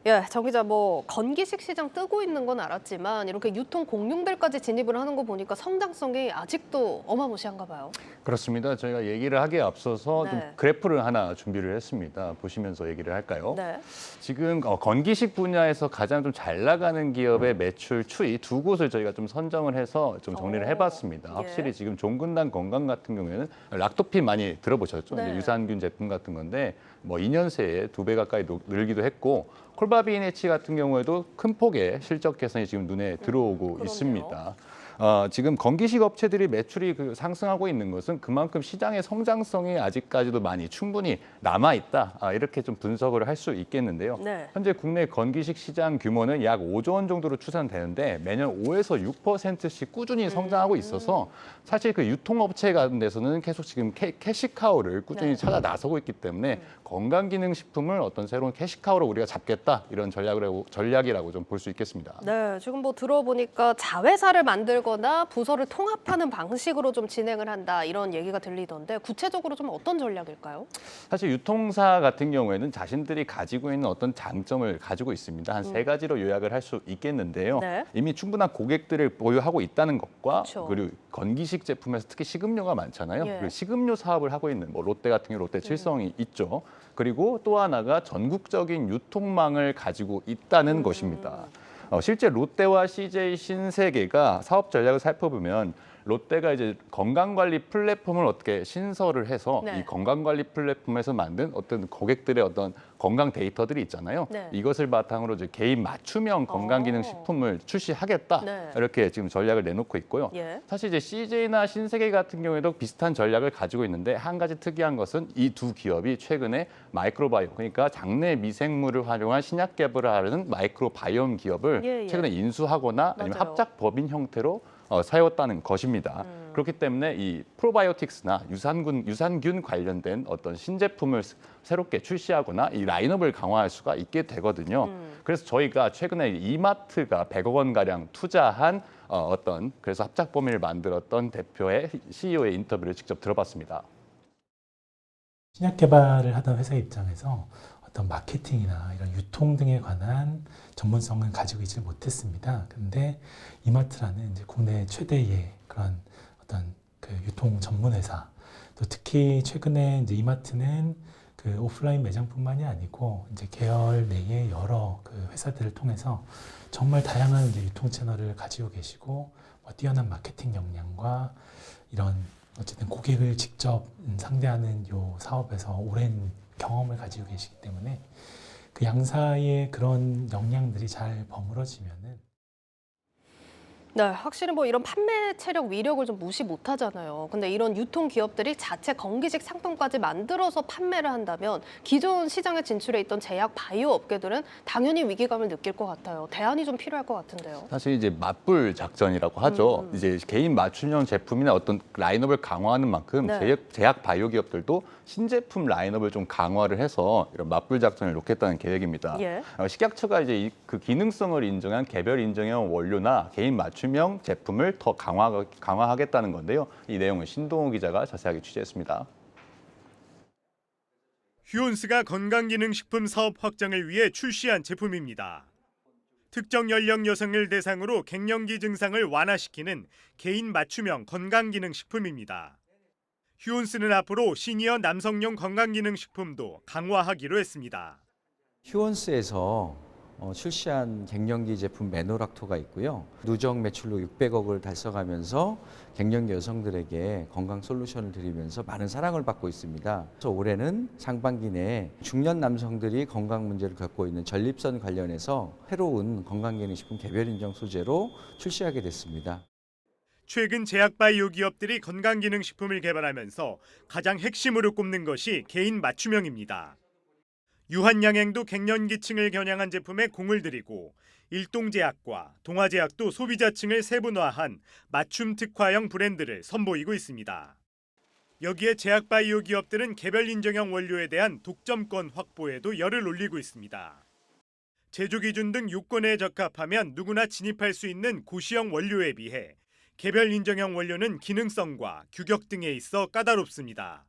예, 정 기자, 건기식 시장 뜨고 있는 건 알았지만 이렇게 유통 공룡들까지 진입을 하는 거 보니까 성장성이 아직도 어마무시한가 봐요. 그렇습니다. 저희가 얘기를 하기에 앞서서 좀 그래프를 하나 준비를 했습니다. 보시면서 얘기를 할까요? 네. 지금 건기식 분야에서 가장 좀 잘 나가는 기업의 매출 추이 두 곳을 저희가 좀 선정을 해서 좀 정리를 해봤습니다. 확실히 지금 종근당 건강 같은 경우에는 락토핏 많이 들어보셨죠? 네. 이제 유산균 제품 같은 건데 2년 새에 2배 가까이 늘기도 했고 콜바 B&H 같은 경우에도 큰 폭의 실적 개선이 지금 눈에 들어오고 있습니다. 지금 건기식 업체들이 매출이 상승하고 있는 것은 그만큼 시장의 성장성이 아직까지도 많이 충분히 남아있다. 이렇게 좀 분석을 할 수 있겠는데요. 네. 현재 국내 건기식 시장 규모는 약 5조 원 정도로 추산되는데 매년 5에서 6%씩 꾸준히 성장하고 있어서 사실 그 유통업체 같은 데서는 계속 지금 캐시카우를 꾸준히 찾아 나서고 있기 때문에 건강기능식품을 어떤 새로운 캐시카우로 우리가 잡겠다. 이런 전략이라고 좀 볼 수 있겠습니다. 네, 지금 들어보니까 자회사를 만들거나 부서를 통합하는 방식으로 좀 진행을 한다 이런 얘기가 들리던데 구체적으로 좀 어떤 전략일까요? 사실 유통사 같은 경우에는 자신들이 가지고 있는 어떤 장점을 가지고 있습니다. 한 3가지로 요약을 할 수 있겠는데요. 네. 이미 충분한 고객들을 보유하고 있다는 것과 그렇죠. 그리고 건기식 제품에서 특히 식음료가 많잖아요. 예. 그리고 식음료 사업을 하고 있는 롯데 같은 경우 롯데 칠성이 있죠. 그리고 또 하나가 전국적인 유통망을 가지고 있다는 것입니다. 실제 롯데와 CJ 신세계가 사업 전략을 살펴보면 롯데가 이제 건강관리 플랫폼을 어떻게 신설을 해서 이 건강관리 플랫폼에서 만든 어떤 고객들의 어떤 건강 데이터들이 있잖아요. 이것을 바탕으로 이제 개인 맞춤형 건강기능식품을 출시하겠다. 이렇게 지금 전략을 내놓고 있고요. 사실 이제 CJ나 신세계 같은 경우에도 비슷한 전략을 가지고 있는데 한 가지 특이한 것은 이 두 기업이 최근에 마이크로바이옴, 그러니까 장내 미생물을 활용한 신약 개발을 하는 마이크로바이옴 기업을 최근에 인수하거나 아니면 합작 법인 형태로 세웠다는 것입니다. 그렇기 때문에 이 프로바이오틱스나 유산균 관련된 어떤 신제품을 새롭게 출시하거나 이 라인업을 강화할 수가 있게 되거든요. 그래서 저희가 최근에 이마트가 100억 원 가량 투자한 그래서 합작 범위를 만들었던 대표의 CEO의 인터뷰를 직접 들어봤습니다. 신약 개발을 하던 회사 입장에서 어떤 마케팅이나 이런 유통 등에 관한 전문성을 가지고 있지 못했습니다. 그런데 이마트라는 이제 국내 최대의 그런 어떤 그 유통 전문 회사, 또 특히 최근에 이제 이마트는 그 오프라인 매장뿐만이 아니고 이제 계열 내의 여러 그 회사들을 통해서 정말 다양한 이제 유통 채널을 가지고 계시고 뛰어난 마케팅 역량과 이런 어쨌든 고객을 직접 상대하는 요 사업에서 오랜 경험을 가지고 계시기 때문에 그 양사의 그런 역량들이 잘 버무러지면은 네, 확실히 뭐 이런 판매 체력 위력을 좀 무시 못하잖아요. 근데 이런 유통 기업들이 자체 건기식 상품까지 만들어서 판매를 한다면 기존 시장에 진출해 있던 제약 바이오 업계들은 당연히 위기감을 느낄 것 같아요. 대안이 좀 필요할 것 같은데요. 사실 이제 맞불 작전이라고 하죠. 이제 개인 맞춤형 제품이나 어떤 라인업을 강화하는 만큼 네. 제약 바이오 기업들도 신제품 라인업을 좀 강화를 해서 이런 맞불 작전을 놓겠다는 계획입니다. 예. 식약처가 이제 그 기능성을 인정한 개별 인정형 원료나 개인 맞춤형 제품을 더 강화하겠다는 건데요. 이 내용은 신동호 기자가 자세하게 취재했습니다. 휴온스가 건강기능식품 사업 확장을 위해 출시한 제품입니다. 특정 연령 여성을 대상으로 갱년기 증상을 완화시키는 개인 맞춤형 건강기능식품입니다. 휴온스는 앞으로 시니어 남성용 건강기능식품도 강화하기로 했습니다. 휴온스에서 출시한 갱년기 제품 메노락토가 있고요. 누적 매출로 600억을 달성하면서 갱년기 여성들에게 건강 솔루션을 드리면서 많은 사랑을 받고 있습니다. 그래서 올해는 상반기 내에 중년 남성들이 건강 문제를 겪고 있는 전립선 관련해서 새로운 건강기능식품 개별 인정 소재로 출시하게 됐습니다. 최근 제약바이오 기업들이 건강기능식품을 개발하면서 가장 핵심으로 꼽는 것이 개인 맞춤형입니다. 유한양행도 갱년기층을 겨냥한 제품에 공을 들이고 일동제약과 동아제약도 소비자층을 세분화한 맞춤 특화형 브랜드를 선보이고 있습니다. 여기에 제약바이오 기업들은 개별 인정형 원료에 대한 독점권 확보에도 열을 올리고 있습니다. 제조 기준 등 요건에 적합하면 누구나 진입할 수 있는 고시형 원료에 비해 개별 인정형 원료는 기능성과 규격 등에 있어 까다롭습니다.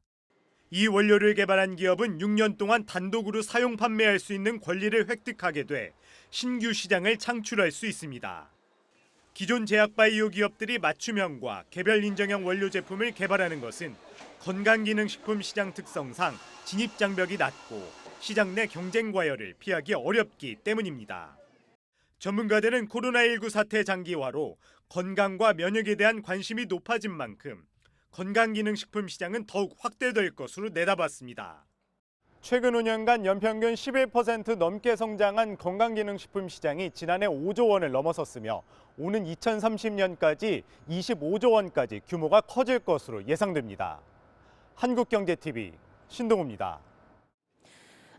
이 원료를 개발한 기업은 6년 동안 단독으로 사용 판매할 수 있는 권리를 획득하게 돼 신규 시장을 창출할 수 있습니다. 기존 제약바이오 기업들이 맞춤형과 개별 인정형 원료 제품을 개발하는 것은 건강기능식품 시장 특성상 진입 장벽이 낮고 시장 내 경쟁 과열을 피하기 어렵기 때문입니다. 전문가들은 코로나19 사태 장기화로 건강과 면역에 대한 관심이 높아진 만큼 건강기능식품 시장은 더욱 확대될 것으로 내다봤습니다. 최근 5년간 연평균 11% 넘게 성장한 건강기능식품 시장이 지난해 5조 원을 넘어섰으며 오는 2030년까지 25조 원까지 규모가 커질 것으로 예상됩니다. 한국경제TV 신동호입니다.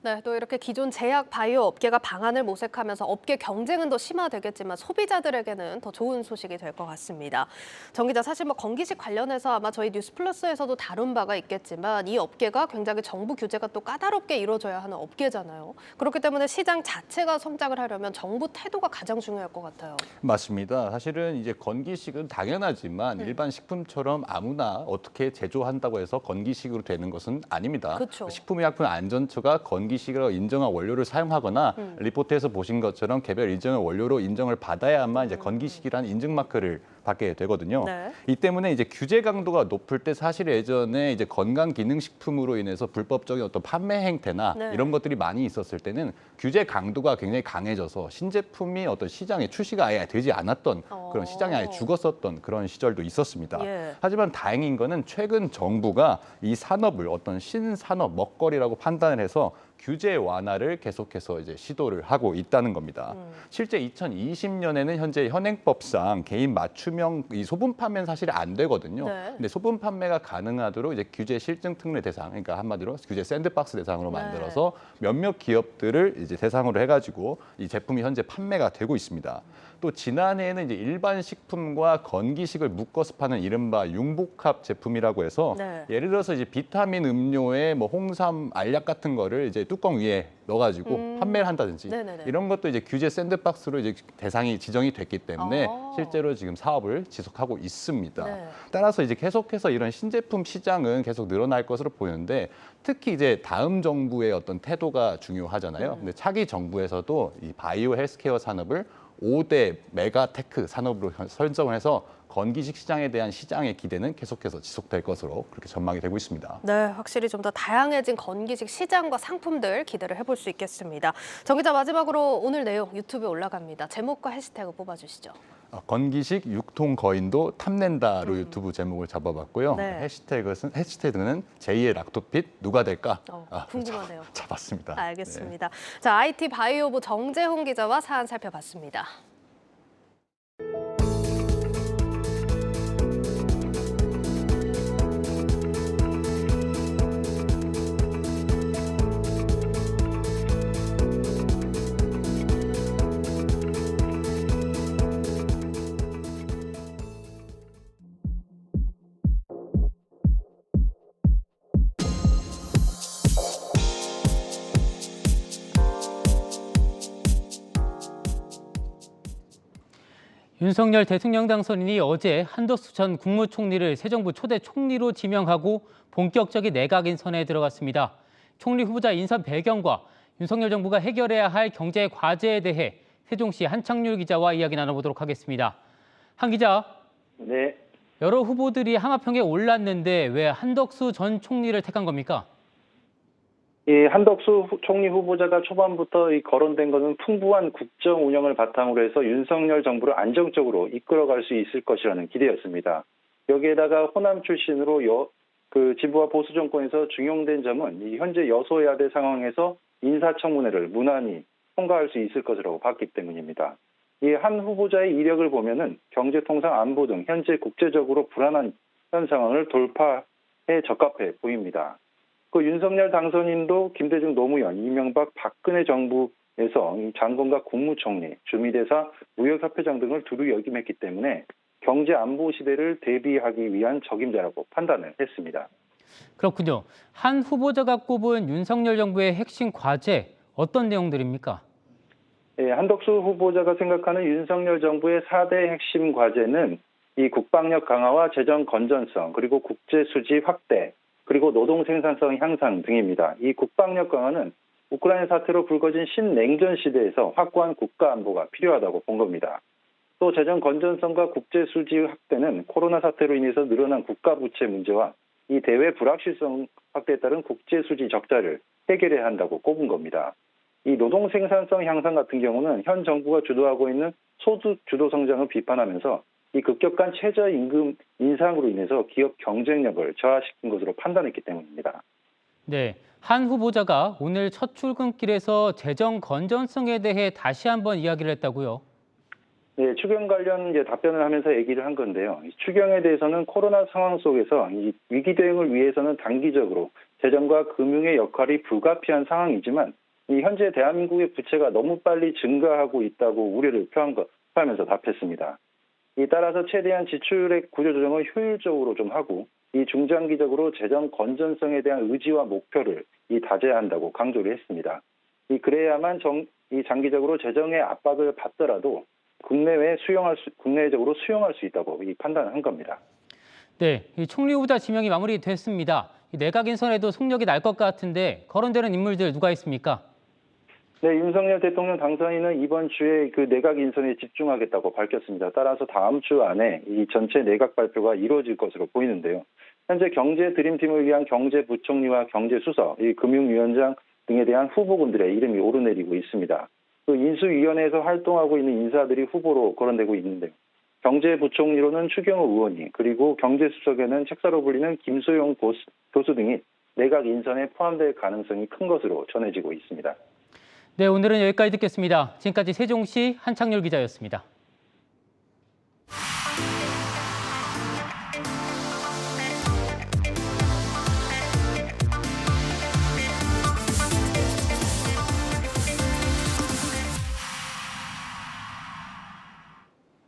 네, 또 이렇게 기존 제약 바이오 업계가 방안을 모색하면서 업계 경쟁은 더 심화되겠지만 소비자들에게는 더 좋은 소식이 될 것 같습니다. 정 기자, 사실 뭐 건기식 관련해서 아마 저희 뉴스플러스에서도 다룬 바가 있겠지만 이 업계가 굉장히 정부 규제가 또 까다롭게 이루어져야 하는 업계잖아요. 그렇기 때문에 시장 자체가 성장을 하려면 정부 태도가 가장 중요할 것 같아요. 맞습니다. 사실은 이제 건기식은 당연하지만 일반 식품처럼 아무나 어떻게 제조한다고 해서 건기식으로 되는 것은 아닙니다. 그쵸. 식품의약품안전처가 건기식으로 인정한 원료를 사용하거나 리포트에서 보신 것처럼 개별 인정한 원료로 인정을 받아야만 이제 건기식이라는 인증 마크를 받게 되거든요. 네. 이 때문에 이제 규제 강도가 높을 때 사실 예전에 이제 건강기능식품으로 인해서 불법적인 어떤 판매 행태나 네. 이런 것들이 많이 있었을 때는 규제 강도가 굉장히 강해져서 신제품이 어떤 시장에 출시가 아예 되지 않았던 그런 시장이 아예 죽었었던 그런 시절도 있었습니다. 예. 하지만 다행인 거는 최근 정부가 이 산업을 어떤 신산업 먹거리라고 판단을 해서 규제 완화를 계속해서 이제 시도를 하고 있다는 겁니다. 실제 2020년에는 현재 현행법상 개인 맞춤형 이 소분 판매는 사실 안 되거든요. 네. 근데 소분 판매가 가능하도록 이제 규제 실증 특례 대상, 그러니까 한마디로 규제 샌드박스 대상으로 만들어서 몇몇 기업들을 이제 대상으로 해가지고 이 제품이 현재 판매가 되고 있습니다. 또 지난해에는 이제 일반 식품과 건기식을 묶어서 파는 이른바 융복합 제품이라고 해서 네. 예를 들어서 이제 비타민 음료에 뭐 홍삼 알약 같은 거를 이제 뚜껑 위에 넣어가지고 판매를 한다든지 네네네. 이런 것도 이제 규제 샌드박스로 이제 대상이 지정이 됐기 때문에 실제로 지금 사업을 지속하고 있습니다. 네. 따라서 이제 계속해서 이런 신제품 시장은 계속 늘어날 것으로 보이는데 특히 이제 다음 정부의 어떤 태도가 중요하잖아요. 근데 차기 정부에서도 이 바이오 헬스케어 산업을 5대 메가테크 산업으로 설정을 해서 건기식 시장에 대한 시장의 기대는 계속해서 지속될 것으로 그렇게 전망이 되고 있습니다. 네, 확실히 좀 더 다양해진 건기식 시장과 상품들 기대를 해볼 수 있겠습니다. 정 기자, 마지막으로 오늘 내용 유튜브에 올라갑니다. 제목과 해시태그 뽑아주시죠. 건기식 육통 거인도 탐낸다로 유튜브 제목을 잡아봤고요. 네. 해시태그는 제2의 락토핏 누가 될까? 궁금하네요. 잡았습니다. 알겠습니다. 자, IT 바이오부 정재홍 기자와 사안 살펴봤습니다. 윤석열 대통령 당선인이 어제 한덕수 전 국무총리를 새 정부 초대 총리로 지명하고 본격적인 내각 인선에 들어갔습니다. 총리 후보자 인선 배경과 윤석열 정부가 해결해야 할 경제 과제에 대해 세종시 한창률 기자와 이야기 나눠보도록 하겠습니다. 한 기자. 네. 여러 후보들이 항합형에 올랐는데 왜 한덕수 전 총리를 택한 겁니까? 이 한덕수 총리 후보자가 초반부터 거론된 것은 풍부한 국정 운영을 바탕으로 해서 윤석열 정부를 안정적으로 이끌어갈 수 있을 것이라는 기대였습니다. 여기에다가 호남 출신으로 진보와 보수 정권에서 중용된 점은 이 현재 여소야대 상황에서 인사청문회를 무난히 통과할 수 있을 것이라고 봤기 때문입니다. 이 한 후보자의 이력을 보면은 경제, 통상, 안보 등 현재 국제적으로 불안한 현 상황을 돌파해 적합해 보입니다. 그 윤석열 당선인도 김대중 노무현, 이명박, 박근혜 정부에서 이 장관과 국무총리, 주미대사, 무역협회장 등을 두루 역임했기 때문에 경제 안보 시대를 대비하기 위한 적임자라고 판단을 했습니다. 그렇군요. 한 후보자가 꼽은 윤석열 정부의 핵심 과제 어떤 내용들입니까? 예, 한덕수 후보자가 생각하는 윤석열 정부의 4대 핵심 과제는 이 국방력 강화와 재정 건전성, 그리고 국제 수지 확대, 그리고 노동 생산성 향상 등입니다. 이 국방력 강화는 우크라이나 사태로 불거진 신냉전 시대에서 확고한 국가 안보가 필요하다고 본 겁니다. 또 재정 건전성과 국제 수지 확대는 코로나 사태로 인해서 늘어난 국가 부채 문제와 이 대외 불확실성 확대에 따른 국제 수지 적자를 해결해야 한다고 꼽은 겁니다. 이 노동 생산성 향상 같은 경우는 현 정부가 주도하고 있는 소득 주도 성장을 비판하면서 이 급격한 최저임금 인상으로 인해서 기업 경쟁력을 저하시킨 것으로 판단했기 때문입니다. 네, 한 후보자가 오늘 첫 출근길에서 재정 건전성에 대해 다시 한번 이야기를 했다고요? 네, 추경 관련 답변을 하면서 얘기를 한 건데요. 이 추경에 대해서는 코로나 상황 속에서 이 위기 대응을 위해서는 단기적으로 재정과 금융의 역할이 불가피한 상황이지만 이 현재 대한민국의 부채가 너무 빨리 증가하고 있다고 우려를 표하면서 답했습니다. 이 따라서 최대한 지출액 구조 조정을 효율적으로 좀 하고 이 중장기적으로 재정 건전성에 대한 의지와 목표를 다져야한다고 강조를 했습니다. 그래야만 이 장기적으로 재정의 압박을 받더라도 국내적으로 수용할 수 있다고 판단한 겁니다. 네, 이 총리 후보자 지명이 마무리됐습니다. 내각 인선에도 속력이 날 것 같은데 거론되는 인물들 누가 있습니까? 네, 윤석열 대통령 당선인은 이번 주에 그 내각 인선에 집중하겠다고 밝혔습니다. 따라서 다음 주 안에 이 전체 내각 발표가 이루어질 것으로 보이는데요. 현재 경제 드림팀을 위한 경제부총리와 경제수석, 이 금융위원장 등에 대한 후보군들의 이름이 오르내리고 있습니다. 그 인수위원회에서 활동하고 있는 인사들이 후보로 거론되고 있는데요. 경제부총리로는 추경호 의원이, 그리고 경제수석에는 책사로 불리는 김소영 교수 등이 내각 인선에 포함될 가능성이 큰 것으로 전해지고 있습니다. 네, 오늘은 여기까지 듣겠습니다. 지금까지 세종시 한창률 기자였습니다.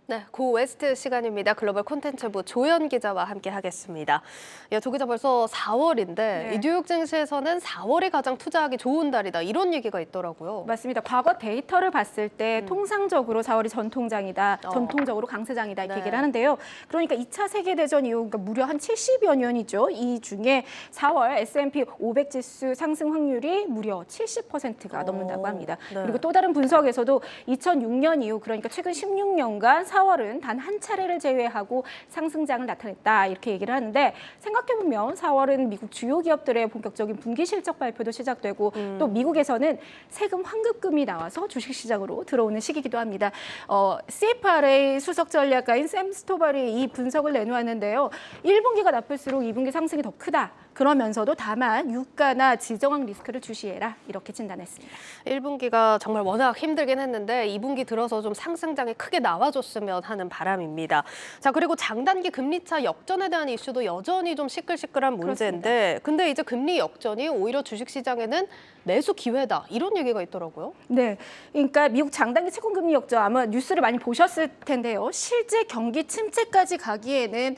네, 고 웨스트 시간입니다. 글로벌 콘텐츠부 조연 기자와 함께 하겠습니다. 조 기자, 벌써 4월인데 네. 이 뉴욕 증시에서는 4월이 가장 투자하기 좋은 달이다, 이런 얘기가 있더라고요. 맞습니다. 과거 데이터를 봤을 때 통상적으로 4월이 전통적으로 강세장이다 이렇게 얘기를 하는데요. 그러니까 2차 세계대전 이후 무려 한 70여 년이죠. 이 중에 4월 S&P 500 지수 상승 확률이 무려 70%가 넘는다고 합니다. 네. 그리고 또 다른 분석에서도 2006년 이후, 그러니까 최근 16년간 4월은 단 한 차례를 제외하고 상승장을 나타냈다 이렇게 얘기를 하는데, 생각해보면 4월은 미국 주요 기업들의 본격적인 분기 실적 발표도 시작되고 또 미국에서는 세금 환급금이 나와서 주식시장으로 들어오는 시기이기도 합니다. CFRA 수석 전략가인 샘 스토발이 이 분석을 내놓았는데요. 1분기가 나쁠수록 2분기 상승이 더 크다. 그러면서도 다만 유가나 지정학 리스크를 주시해라 이렇게 진단했습니다. 1분기가 정말 워낙 힘들긴 했는데 2분기 들어서 좀 상승장이 크게 나와줬으면 하는 바람입니다. 자, 그리고 장단기 금리차 역전에 대한 이슈도 여전히 좀 시끌시끌한 문제인데, 그렇습니다. 근데 이제 금리 역전이 오히려 주식시장에는 매수 기회다, 이런 얘기가 있더라고요. 네, 그러니까 미국 장단기 채권금리 역전, 아마 뉴스를 많이 보셨을 텐데요. 실제 경기 침체까지 가기에는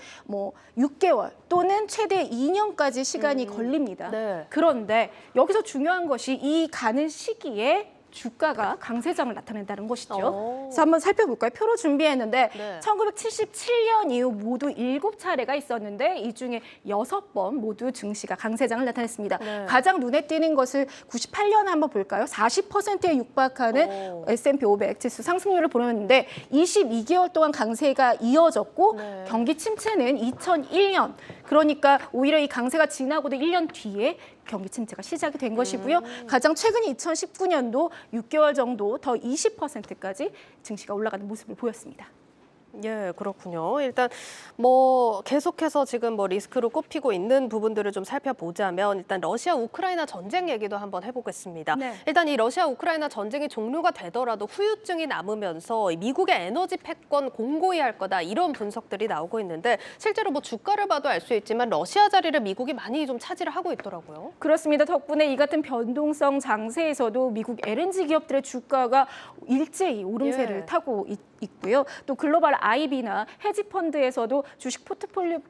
6개월 또는 최대 2년까지 시간이 걸립니다. 네. 그런데 여기서 중요한 것이 이 가는 시기에 주가가 강세장을 나타낸다는 것이죠. 그래서 한번 살펴볼까요? 표로 준비했는데 네. 1977년 이후 모두 7차례가 있었는데 이 중에 6번 모두 증시가 강세장을 나타냈습니다. 네. 가장 눈에 띄는 것을 98년에 한번 볼까요? 40%에 육박하는 S&P 500 지수 상승률을 보였는데 22개월 동안 강세가 이어졌고 네. 경기 침체는 2001년 그러니까 오히려 이 강세가 지나고도 1년 뒤에 경기 침체가 시작이 된 것이고요. 가장 최근이 2019년도 6개월 정도 더 20%까지 증시가 올라가는 모습을 보였습니다. 예, 그렇군요. 일단 뭐 계속해서 지금 뭐 리스크로 꼽히고 있는 부분들을 좀 살펴보자면 일단 러시아 우크라이나 전쟁 얘기도 한번 해보겠습니다. 네. 일단 이 러시아 우크라이나 전쟁이 종료가 되더라도 후유증이 남으면서 미국의 에너지 패권 공고히 할 거다 이런 분석들이 나오고 있는데 실제로 뭐 주가를 봐도 알 수 있지만 러시아 자리를 미국이 많이 좀 차지를 하고 있더라고요. 그렇습니다. 덕분에 이 같은 변동성 장세에서도 미국 LNG 기업들의 주가가 일제히 오름세를 타고 있고요. 또 글로벌 IB나 헤지펀드에서도 주식 포트폴리오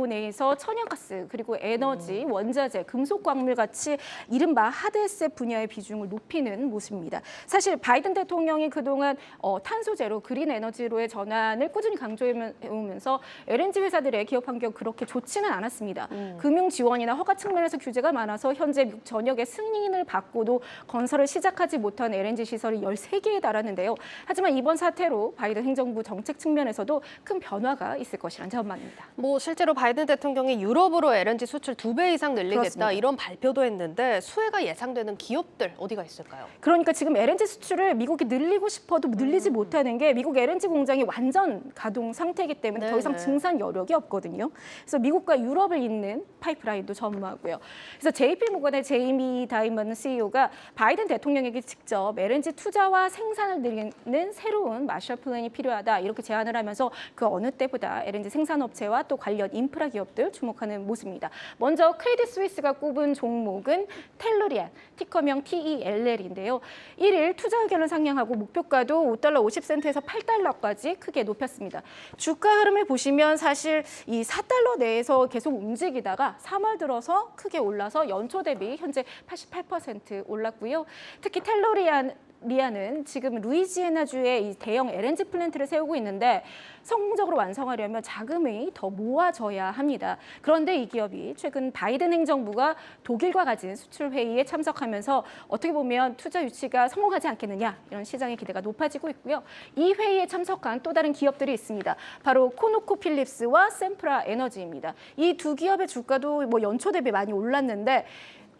내에서 천연가스 그리고 에너지, 원자재, 금속 광물 같이 이른바 하드에셋 분야의 비중을 높이는 모습입니다. 사실 바이든 대통령이 그동안 탄소 제로, 그린 에너지로의 전환을 꾸준히 강조해오면서 LNG 회사들의 기업 환경 그렇게 좋지는 않았습니다. 금융 지원이나 허가 측면에서 규제가 많아서 현재 미국 전역의 승인을 받고도 건설을 시작하지 못한 LNG 시설이 13개에 달하는데요. 하지만 이번 사태로 바이든 행정부 정책 측면에서도 큰 변화가 있을 것이라는 전망입니다. 뭐 실제로 바이든 대통령이 유럽으로 LNG 수출 2배 이상 늘리겠다 그렇습니다. 이런 발표도 했는데 수혜가 예상되는 기업들 어디가 있을까요? 그러니까 지금 LNG 수출을 미국이 늘리고 싶어도 늘리지 못하는 게 미국 LNG 공장이 완전 가동 상태이기 때문에 더 이상 네네. 증산 여력이 없거든요. 그래서 미국과 유럽을 잇는 파이프라인도 전무하고요. 그래서 JP모건의 제이미 다이먼 CEO가 바이든 대통령에게 직접 LNG 투자와 생산을 늘리는 새로운 마셜 플랜이 필요하다 이렇게 제안을 하면서 그 어느 때보다 LNG 생산업체와 또 관련 인프라 기업들 주목하는 모습입니다. 먼저 크레딧 스위스가 꼽은 종목은 텔루리안, 티커명 TELL인데요. 1일 투자 의견을 상향하고 목표가도 5달러 50센트에서 8달러까지 크게 높였습니다. 주가 흐름을 보시면 사실 이 4달러 내에서 계속 움직이다가 3월 들어서 크게 올라서 연초 대비 현재 88% 올랐고요. 특히 텔루리안은 지금 루이지애나주에 이 대형 LNG 플랜트를 세우고 있는데 성공적으로 완성하려면 자금이 더 모아져야 합니다. 그런데 이 기업이 최근 바이든 행정부가 독일과 가진 수출 회의에 참석하면서 어떻게 보면 투자 유치가 성공하지 않겠느냐 이런 시장의 기대가 높아지고 있고요. 이 회의에 참석한 또 다른 기업들이 있습니다. 바로 코노코필립스와 샘프라 에너지입니다. 이 두 기업의 주가도 뭐 연초 대비 많이 올랐는데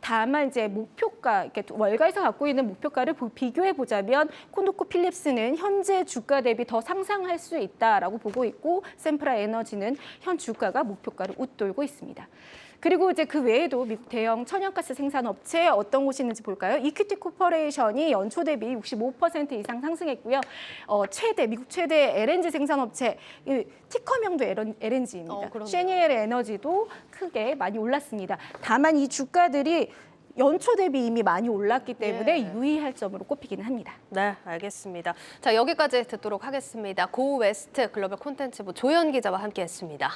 다만 이제 목표가, 이렇게 월가에서 갖고 있는 목표가를 비교해 보자면 코노코필립스는 현재 주가 대비 더 상승할 수 있다라고 보고 있고 샘프라 에너지는 현 주가가 목표가를 웃돌고 있습니다. 그리고 이제 그 외에도 미국 대형 천연가스 생산업체 어떤 곳이 있는지 볼까요? 이퀴티 코퍼레이션이 연초 대비 65% 이상 상승했고요. 미국 최대 LNG 생산업체 티커명도 LNG입니다. 셰니엘 에너지도 크게 많이 올랐습니다. 다만 이 주가들이 연초 대비 이미 많이 올랐기 때문에 유의할 점으로 꼽히기는 합니다. 네, 알겠습니다. 자, 여기까지 듣도록 하겠습니다. 고 웨스트 글로벌 콘텐츠부 조연 기자와 함께했습니다.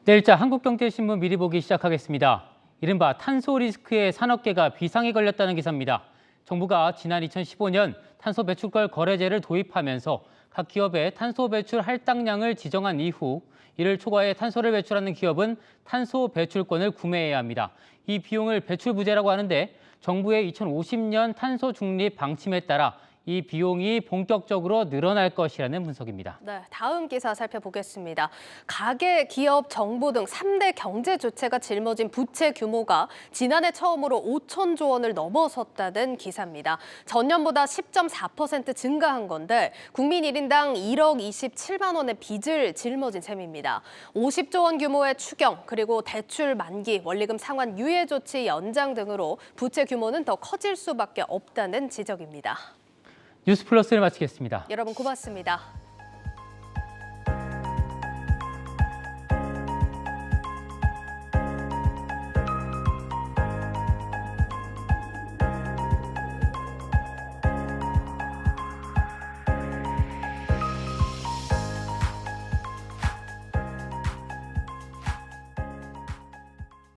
내일자 한국경제신문 미리 보기 시작하겠습니다. 이른바 탄소 리스크의 산업계가 비상에 걸렸다는 기사입니다. 정부가 지난 2015년 탄소 배출권 거래제를 도입하면서 각 기업의 탄소 배출 할당량을 지정한 이후 이를 초과해 탄소를 배출하는 기업은 탄소 배출권을 구매해야 합니다. 이 비용을 배출부제라고 하는데 정부의 2050년 탄소 중립 방침에 따라 이 비용이 본격적으로 늘어날 것이라는 분석입니다. 네, 다음 기사 살펴보겠습니다. 가계, 기업, 정부 등 3대 경제 주체가 짊어진 부채 규모가 지난해 처음으로 5천조 원을 넘어섰다는 기사입니다. 전년보다 10.4% 증가한 건데 국민 1인당 1억 27만 원의 빚을 짊어진 셈입니다. 50조 원 규모의 추경, 그리고 대출 만기, 원리금 상환 유예 조치 연장 등으로 부채 규모는 더 커질 수밖에 없다는 지적입니다. 뉴스플러스를 마치겠습니다. 여러분 고맙습니다.